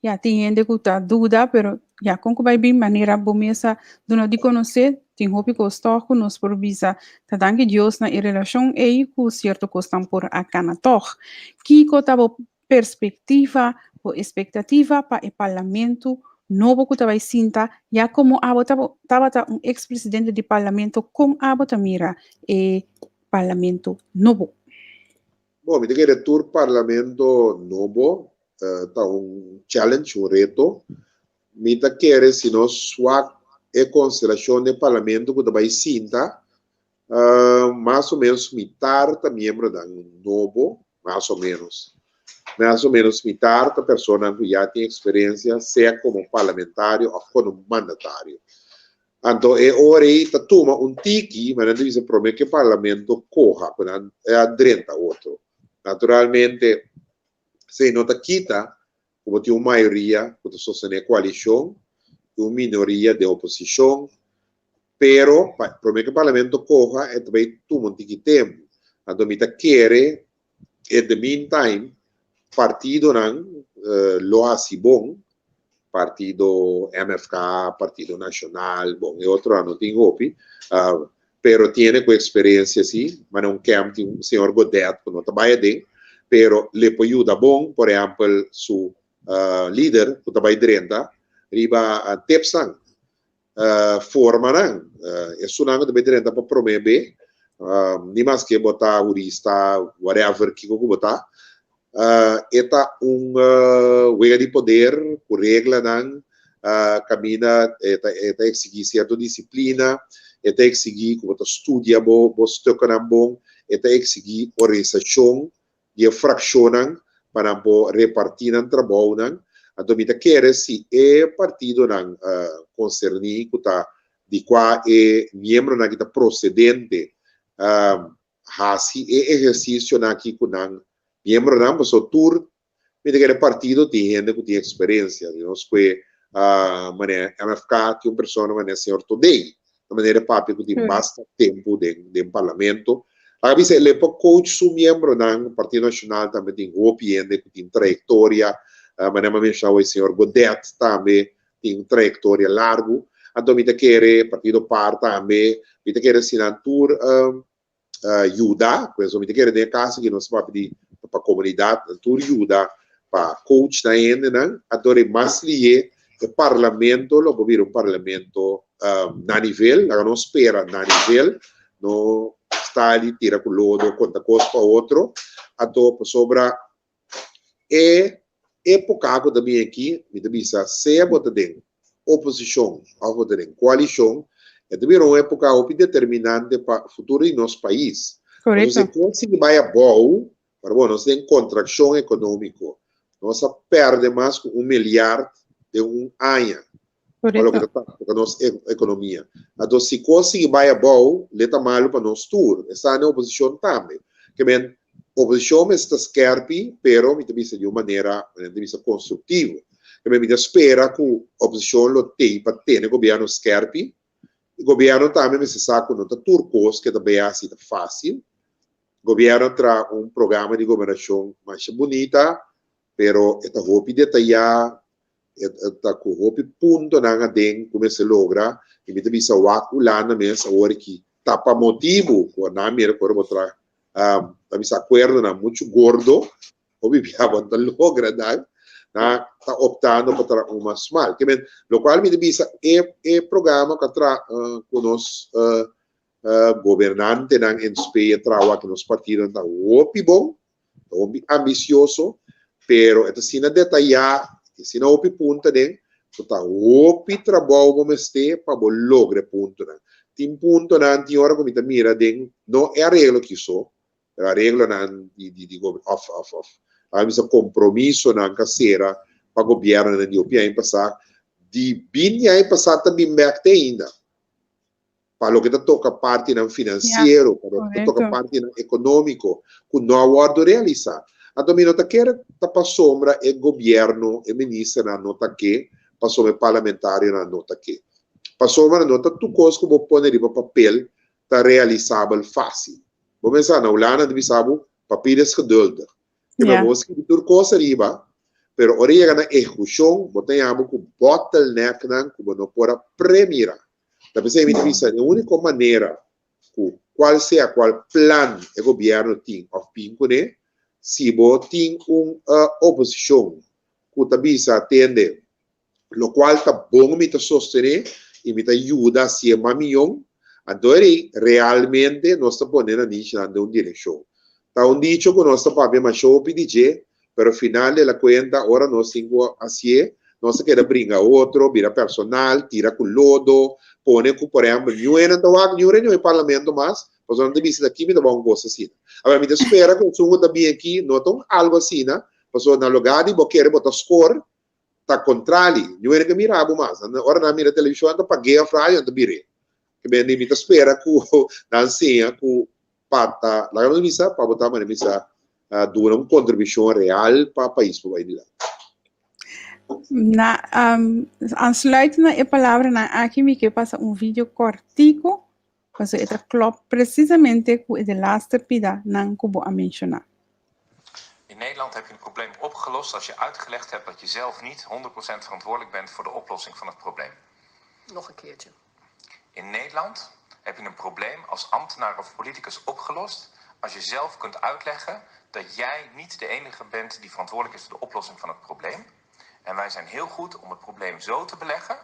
já tem gente que está dúvida, pero já com que vai bem maneira bom mesa do de conhecer, tem roupa que está com nós por visa, tá dando que Deus na relação e com certo costam por a canator, que cotava perspectiva ou expectativa para o parlamento novo que vai sinta, já como estava um ex-presidente do parlamento com a mira e parlamento novo. Bom, me diga retur parlamento novo, tá challenge, reto. Me tá querer se nós swak e consideração de parlamento que vai sinta, mais ou menos metade da membro da novo, mais ou menos metade da pessoa que já tem experiência, seja como parlamentário ou como mandatário. Então, é hora aí, tá toma tiki, mas não diz que o parlamento corra, quando é 30 outro. Naturalmente, se nota quita, como tem uma maioria que sustenta a coalição, uma minoria de oposição, pero para que o parlamento corra, é também toma tempo. Então, me quer, at the meantime, partido não lo hace bom, partido MFK, partido nacional, bom, e outro ano tem golpe, pero tiene com experiência sim, mas não quer ter um senhor Godet que não trabalha bem, pero le pode ajudar bom, por exemplo, su líder que trabalha direita, riba Tepsang, forma não, isso não é direita para promover, nem mais que botar jurista, whatever que eu botar, eta wega de poder, por regra não, camina, eta exigir certa disciplina, eta exigir como estudia bom, toca bom, eta exigir organização de fracionam para repartir o trabalho não, a domita quer se é partido não concernir que tá de qual é membro não que está procedente, assim é exercício não que não membro não, mas o tour me diga partido tem gente que tem experiência, nós que mané MFK tem uma pessoa mané senhor Todei, de maneira papi que tem bastante tempo de parlamento. A vez ele é coach su membro do Partido Nacional também tem gente que tem trajetória, mané mencionou o senhor Godet também tem trajetória largo. Então me quer partido par também, me quer assinatura ajuda, por exemplo, me quer de casa que nós papi para a comunidade, tudo ajuda para coach na ainda, não? Agora mais lié o parlamento, logo vir um parlamento na nível, não espera na nível, não está ali tira com lodo, conta coisa para outro, então sobra época que também aqui, me devisa se botar dentro oposição, ou botar dentro coalição, é também uma época determinante para o futuro do nosso país. Correto. Então, se conseguir vai a bom, para nós tem contração econômica, nós perde mais que 1 milyar de ano. Para a nossa economia. Então, se conseguir vai a bom, leta malo para nós tudo. Está na oposição também. Que bem, a oposição está scarpi, pero me vista de uma maneira, de vista construtiva. Que bem, me espera que a oposição lo tenha para ter o governo scarpi. O governo também me sabe que não está turcos, que também é assim fácil. O governo traz programa de governação mais bonita, pero está roupa detalhada. Está com o ponto na den como se logra e me bisa waku lá na mesa hora que tapa motivo com na mira por outra bisa acordo na muito gordo o viviava tá logra na tá optando para uma small que bem lo qual me bisa programa que tra conos governante na NSP trawa que nos partidos tá opi bom opi ambicioso pero esta sina detalhar se não houve ponto de tá houve trabalho como este para lograr ponto né tem ponto na tem hora como mira de não é a regra que só é a regra na de off há um compromisso na caseira para o governo da Etiópia em passar de bem aí passar também back ainda para o que toca parte na financeiro para o que toca parte na econômico que não aguardo realizar. A dominota quer para sombra é governo e ministro na nota que passou o parlamentário na nota que passou na nota tu coisa que vou pôr de papel tá realizável fácil vou pensar na Holanda de sabe papiros geduldig e vamos escrever coisa riba pero orega na execução botamos com bottleneck na como não pode premirar da pessoa me diz a única maneira qual seja qual plano o governo tem of pincone se você tem oposição que também atende, o qual está bom me sostener e me ajuda a ser mamião, então realmente nós estamos ponendo a nicho na direção. Está dicho que nós estamos fazendo mais show PDG, pero final de la cuenta, agora nós temos assim, nós queremos brincar outro, vira personal, tira com lodo, põe com, por exemplo, não é parlamento mais, mas não tem aqui, me dá um gosto assim. Agora, me espera que o sumo também aqui, notam algo assim, né? Passou na lugar de querer botar score, tá contrário, não é que mirava mais. Agora, na minha televisão, eu paguei a frase, eu virei. Que bem, me espera que na senha, que pata, lá na missa, para botar na missa, dura uma contribuição real para o país, para o país. Aansluitend na palavra na aqui me que passa vídeo cortico, mas het klopt precisamente com de laatste pida nan kubo a mencionar. In Nederland heb je het probleem opgelost als je uitgelegd hebt dat je zelf niet 100% verantwoordelijk bent voor de oplossing van het probleem. Nog een keertje. In Nederland heb je een probleem als ambtenaar of politicus opgelost als je zelf kunt uitleggen dat jij niet de enige bent die verantwoordelijk is voor de oplossing van het probleem. En wij zijn heel goed om het probleem zo te beleggen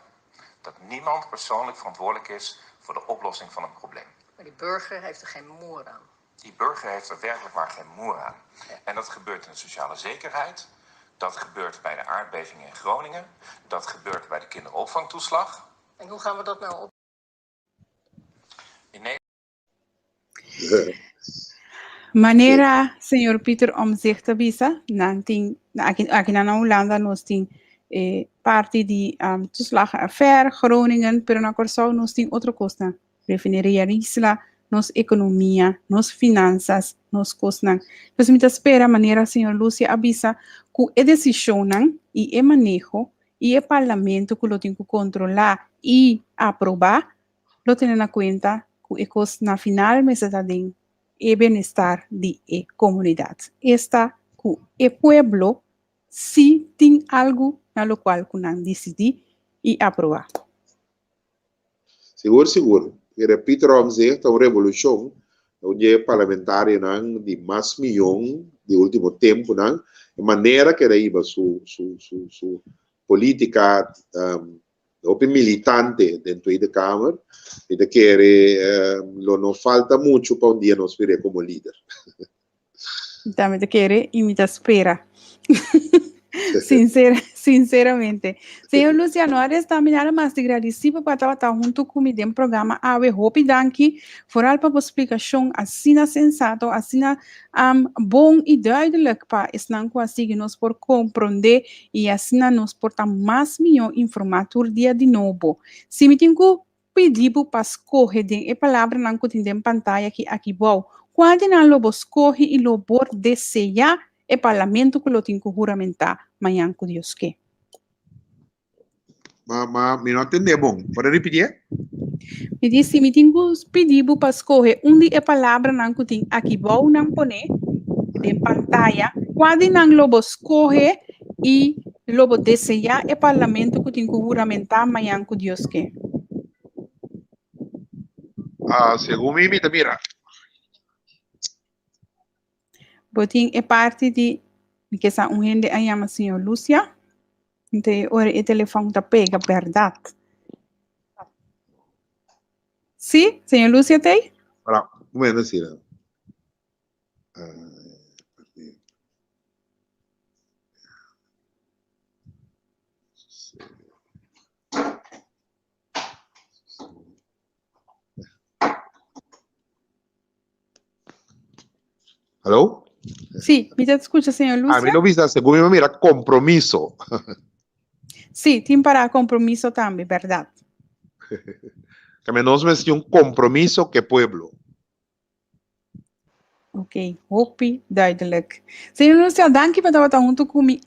dat niemand persoonlijk verantwoordelijk is voor de oplossing van een probleem. Maar die burger heeft er geen moer aan. Die burger heeft er werkelijk maar geen moer aan. Ja. En dat gebeurt in de sociale zekerheid. Dat gebeurt bij de aardbeving in Groningen. Dat gebeurt bij de kinderopvangtoeslag. En hoe gaan we dat nou op? In Nederland... Maneira, senhor Peter, om zich te wijzen, aqui na Holanda nós tem parte de toeslagenaffaire, Groningen, pero na Corsau nós tem outra coisa, refineria Risla, nos economia, nos finanças, nos costas. Então, me espera maneira, senhor Lúcia, avisa que a decisão e o manejo e o parlamento que lo tem que controlar e aprovar, lo tem na conta que na final me está dando e bem-estar de comunidade. Esta que o pueblo se tem algo na lo qual que não decidir e aprovar. Seguro. E repito, vamos dizer, uma revolução, onde parlamentário de mais milhão de último tempo, de maneira que daí sua política militante dentro da Câmara, e de que não falta muito para dia nós virar como líder. Então, me querer e me espera. Sinceramente. Senhor Luciano, ahora também nada mais de agradecido para estar junto comigo em programa Awe Hopi Danki, vooral para a explicação assim sensato, assim bom e duidelijk para esnan assim nos por compreender e assim nos portar mais melhor informação dia de novo. Se me tenho pedido para escolher a palavra não que tem pantalla aqui bom, quando não lobo escolhe e lobo deseja o parlamento que lo tenho que juramentar amanhã com Deus que. Me não entendeu, bom. Pode repetir? Me disse, me tenho pedido para escolher onde a palavra não que tem aqui bom não pone de pantalla, quando não lobo escolhe e lobo deseja o parlamento que tenho que juramentar amanhã com Deus que. Segundo mim, mira. Botin é parte de que essa gente aí chama senhor Lúcia. Então, ora o telefone tá pega, verdade. Sim, senhor Lúcia tem? Olha, um momento assim. Alô? Sim, me escuta, senhor Lúcia? Me lo viste, segundo mira, compromisso. Sim, tem para compromisso também, verdade. Que nós temos um compromisso que pueblo. Ok, hopi, duidelijk. Senhor Lúcia, danke para estar junto comigo,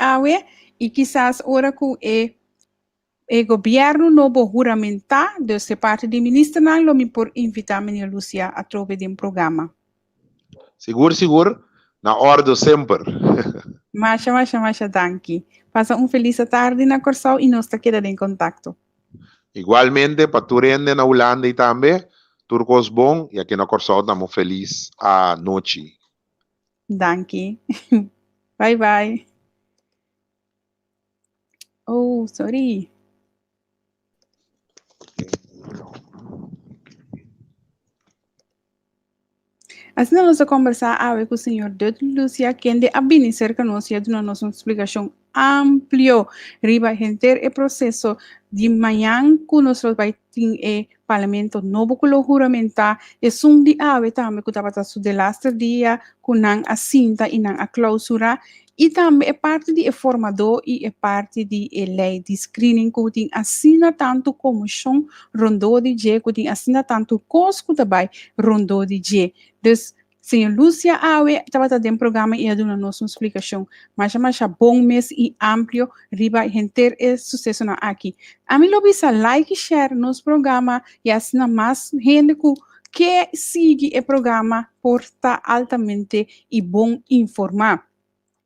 e quizás ora com o governo novo juramentar, dessa parte do ministro, não me por invitar a senhor Lúcia a través de programa. Seguro, na ordem sempre. Masha, danke. Passa feliz tarde na Corsau e nós quedamos em contato. Igualmente, para tu rende na Holanda e também, turcos bom, e aqui na Corsau estamos felizes à noite. Danke. Bye, bye. Oh, sorry. Assim nós vamos conversar com o senhor Dr. Lucia, quem de abrir cerca de nós e dar-nos uma explicação ampla riba gente o processo de manhã que nós vai ter o parlamento novo que lo juramentar e de ave também que estava de last dia com a cinta e a clausura e também é parte de formador e é parte de lei de screening que tem assina tanto comissão rondou de G que tem assina tanto cosco também rondou de G. Dus, senhor Lúcia Awe estava dentro do programa e dando uma explicação, mas bom mês e amplo, riba gente é sucesso na aqui. A mim lo bisa like e share nos programa e assim mais gente que sigue o programa por estar altamente e bom informar.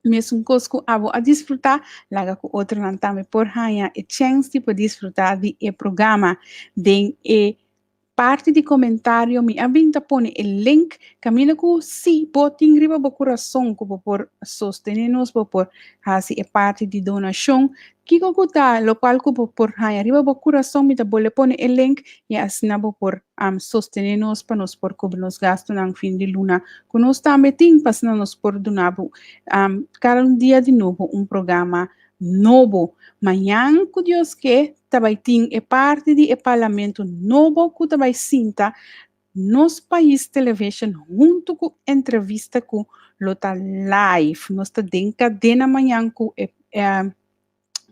Mesmo cosco abo a desfrutar, laga com outro não também por ganhar a chance de desfrutar de programa, de parte de comentário me abinta pone o link camina ku si boting riba bo coração ku por sostenernos bo por hasi é parte de donação que ko ta local ku por haya riba bo coração me ta bole pone o link e assina bo por sostenernos para nos por cobrir nos gastos nang fim de luna ku nos também tem passando nos por donabo cada dia de novo programa novo. Manhã, que Deus quer, também tem parte do parlamento novo que também sinta nos país television junto com entrevista com Lota Live. Nós estamos em cadena manhã com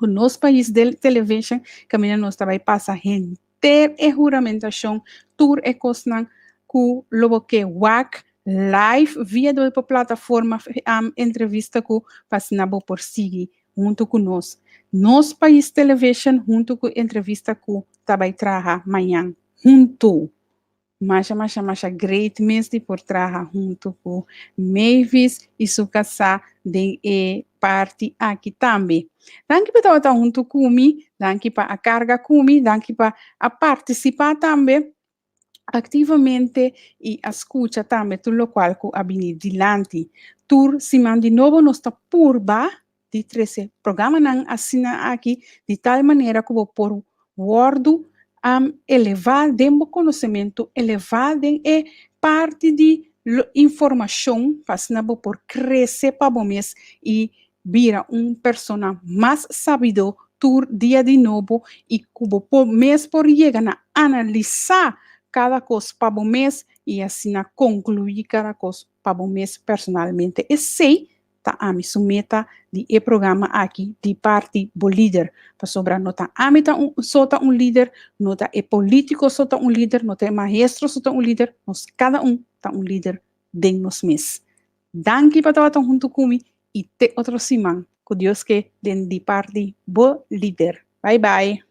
o nosso país de television, que nós também passa inteira a juramentação, tour e cosnan com lobo que WAC live via da plataforma entrevista com passinabo por seguir junto com nós. Nos país television, junto com entrevista com também traga amanhã, junto. Masha, great mês de por traga junto com Mavis e sua casa de parte aqui também. Danke para estar junto comigo, danke para a carga comigo, danke para a participar também ativamente e a escuta também tudo o qual que abini dilante. Tur, se de novo nos está purba, de 13 programa não assina aqui de tal maneira que vou por wordo elevar o conhecimento, elevar e parte de informação, passando por crescer para o mês e vira persona más sabido tur dia de novo e cubo por mês por llegar a analisar cada cosa para o mês e assim a concluir cada cosa para o mês personalmente. E sei tá a mi sumeta de programa aqui de parte do líder para sobrar nota amita sota líder, nota político sota líder, nota maestro sota líder, nós cada tá líder de nós mês. Danke para estar junto comigo e te outro semana. Que Deus que den de parte bo líder. Bye bye.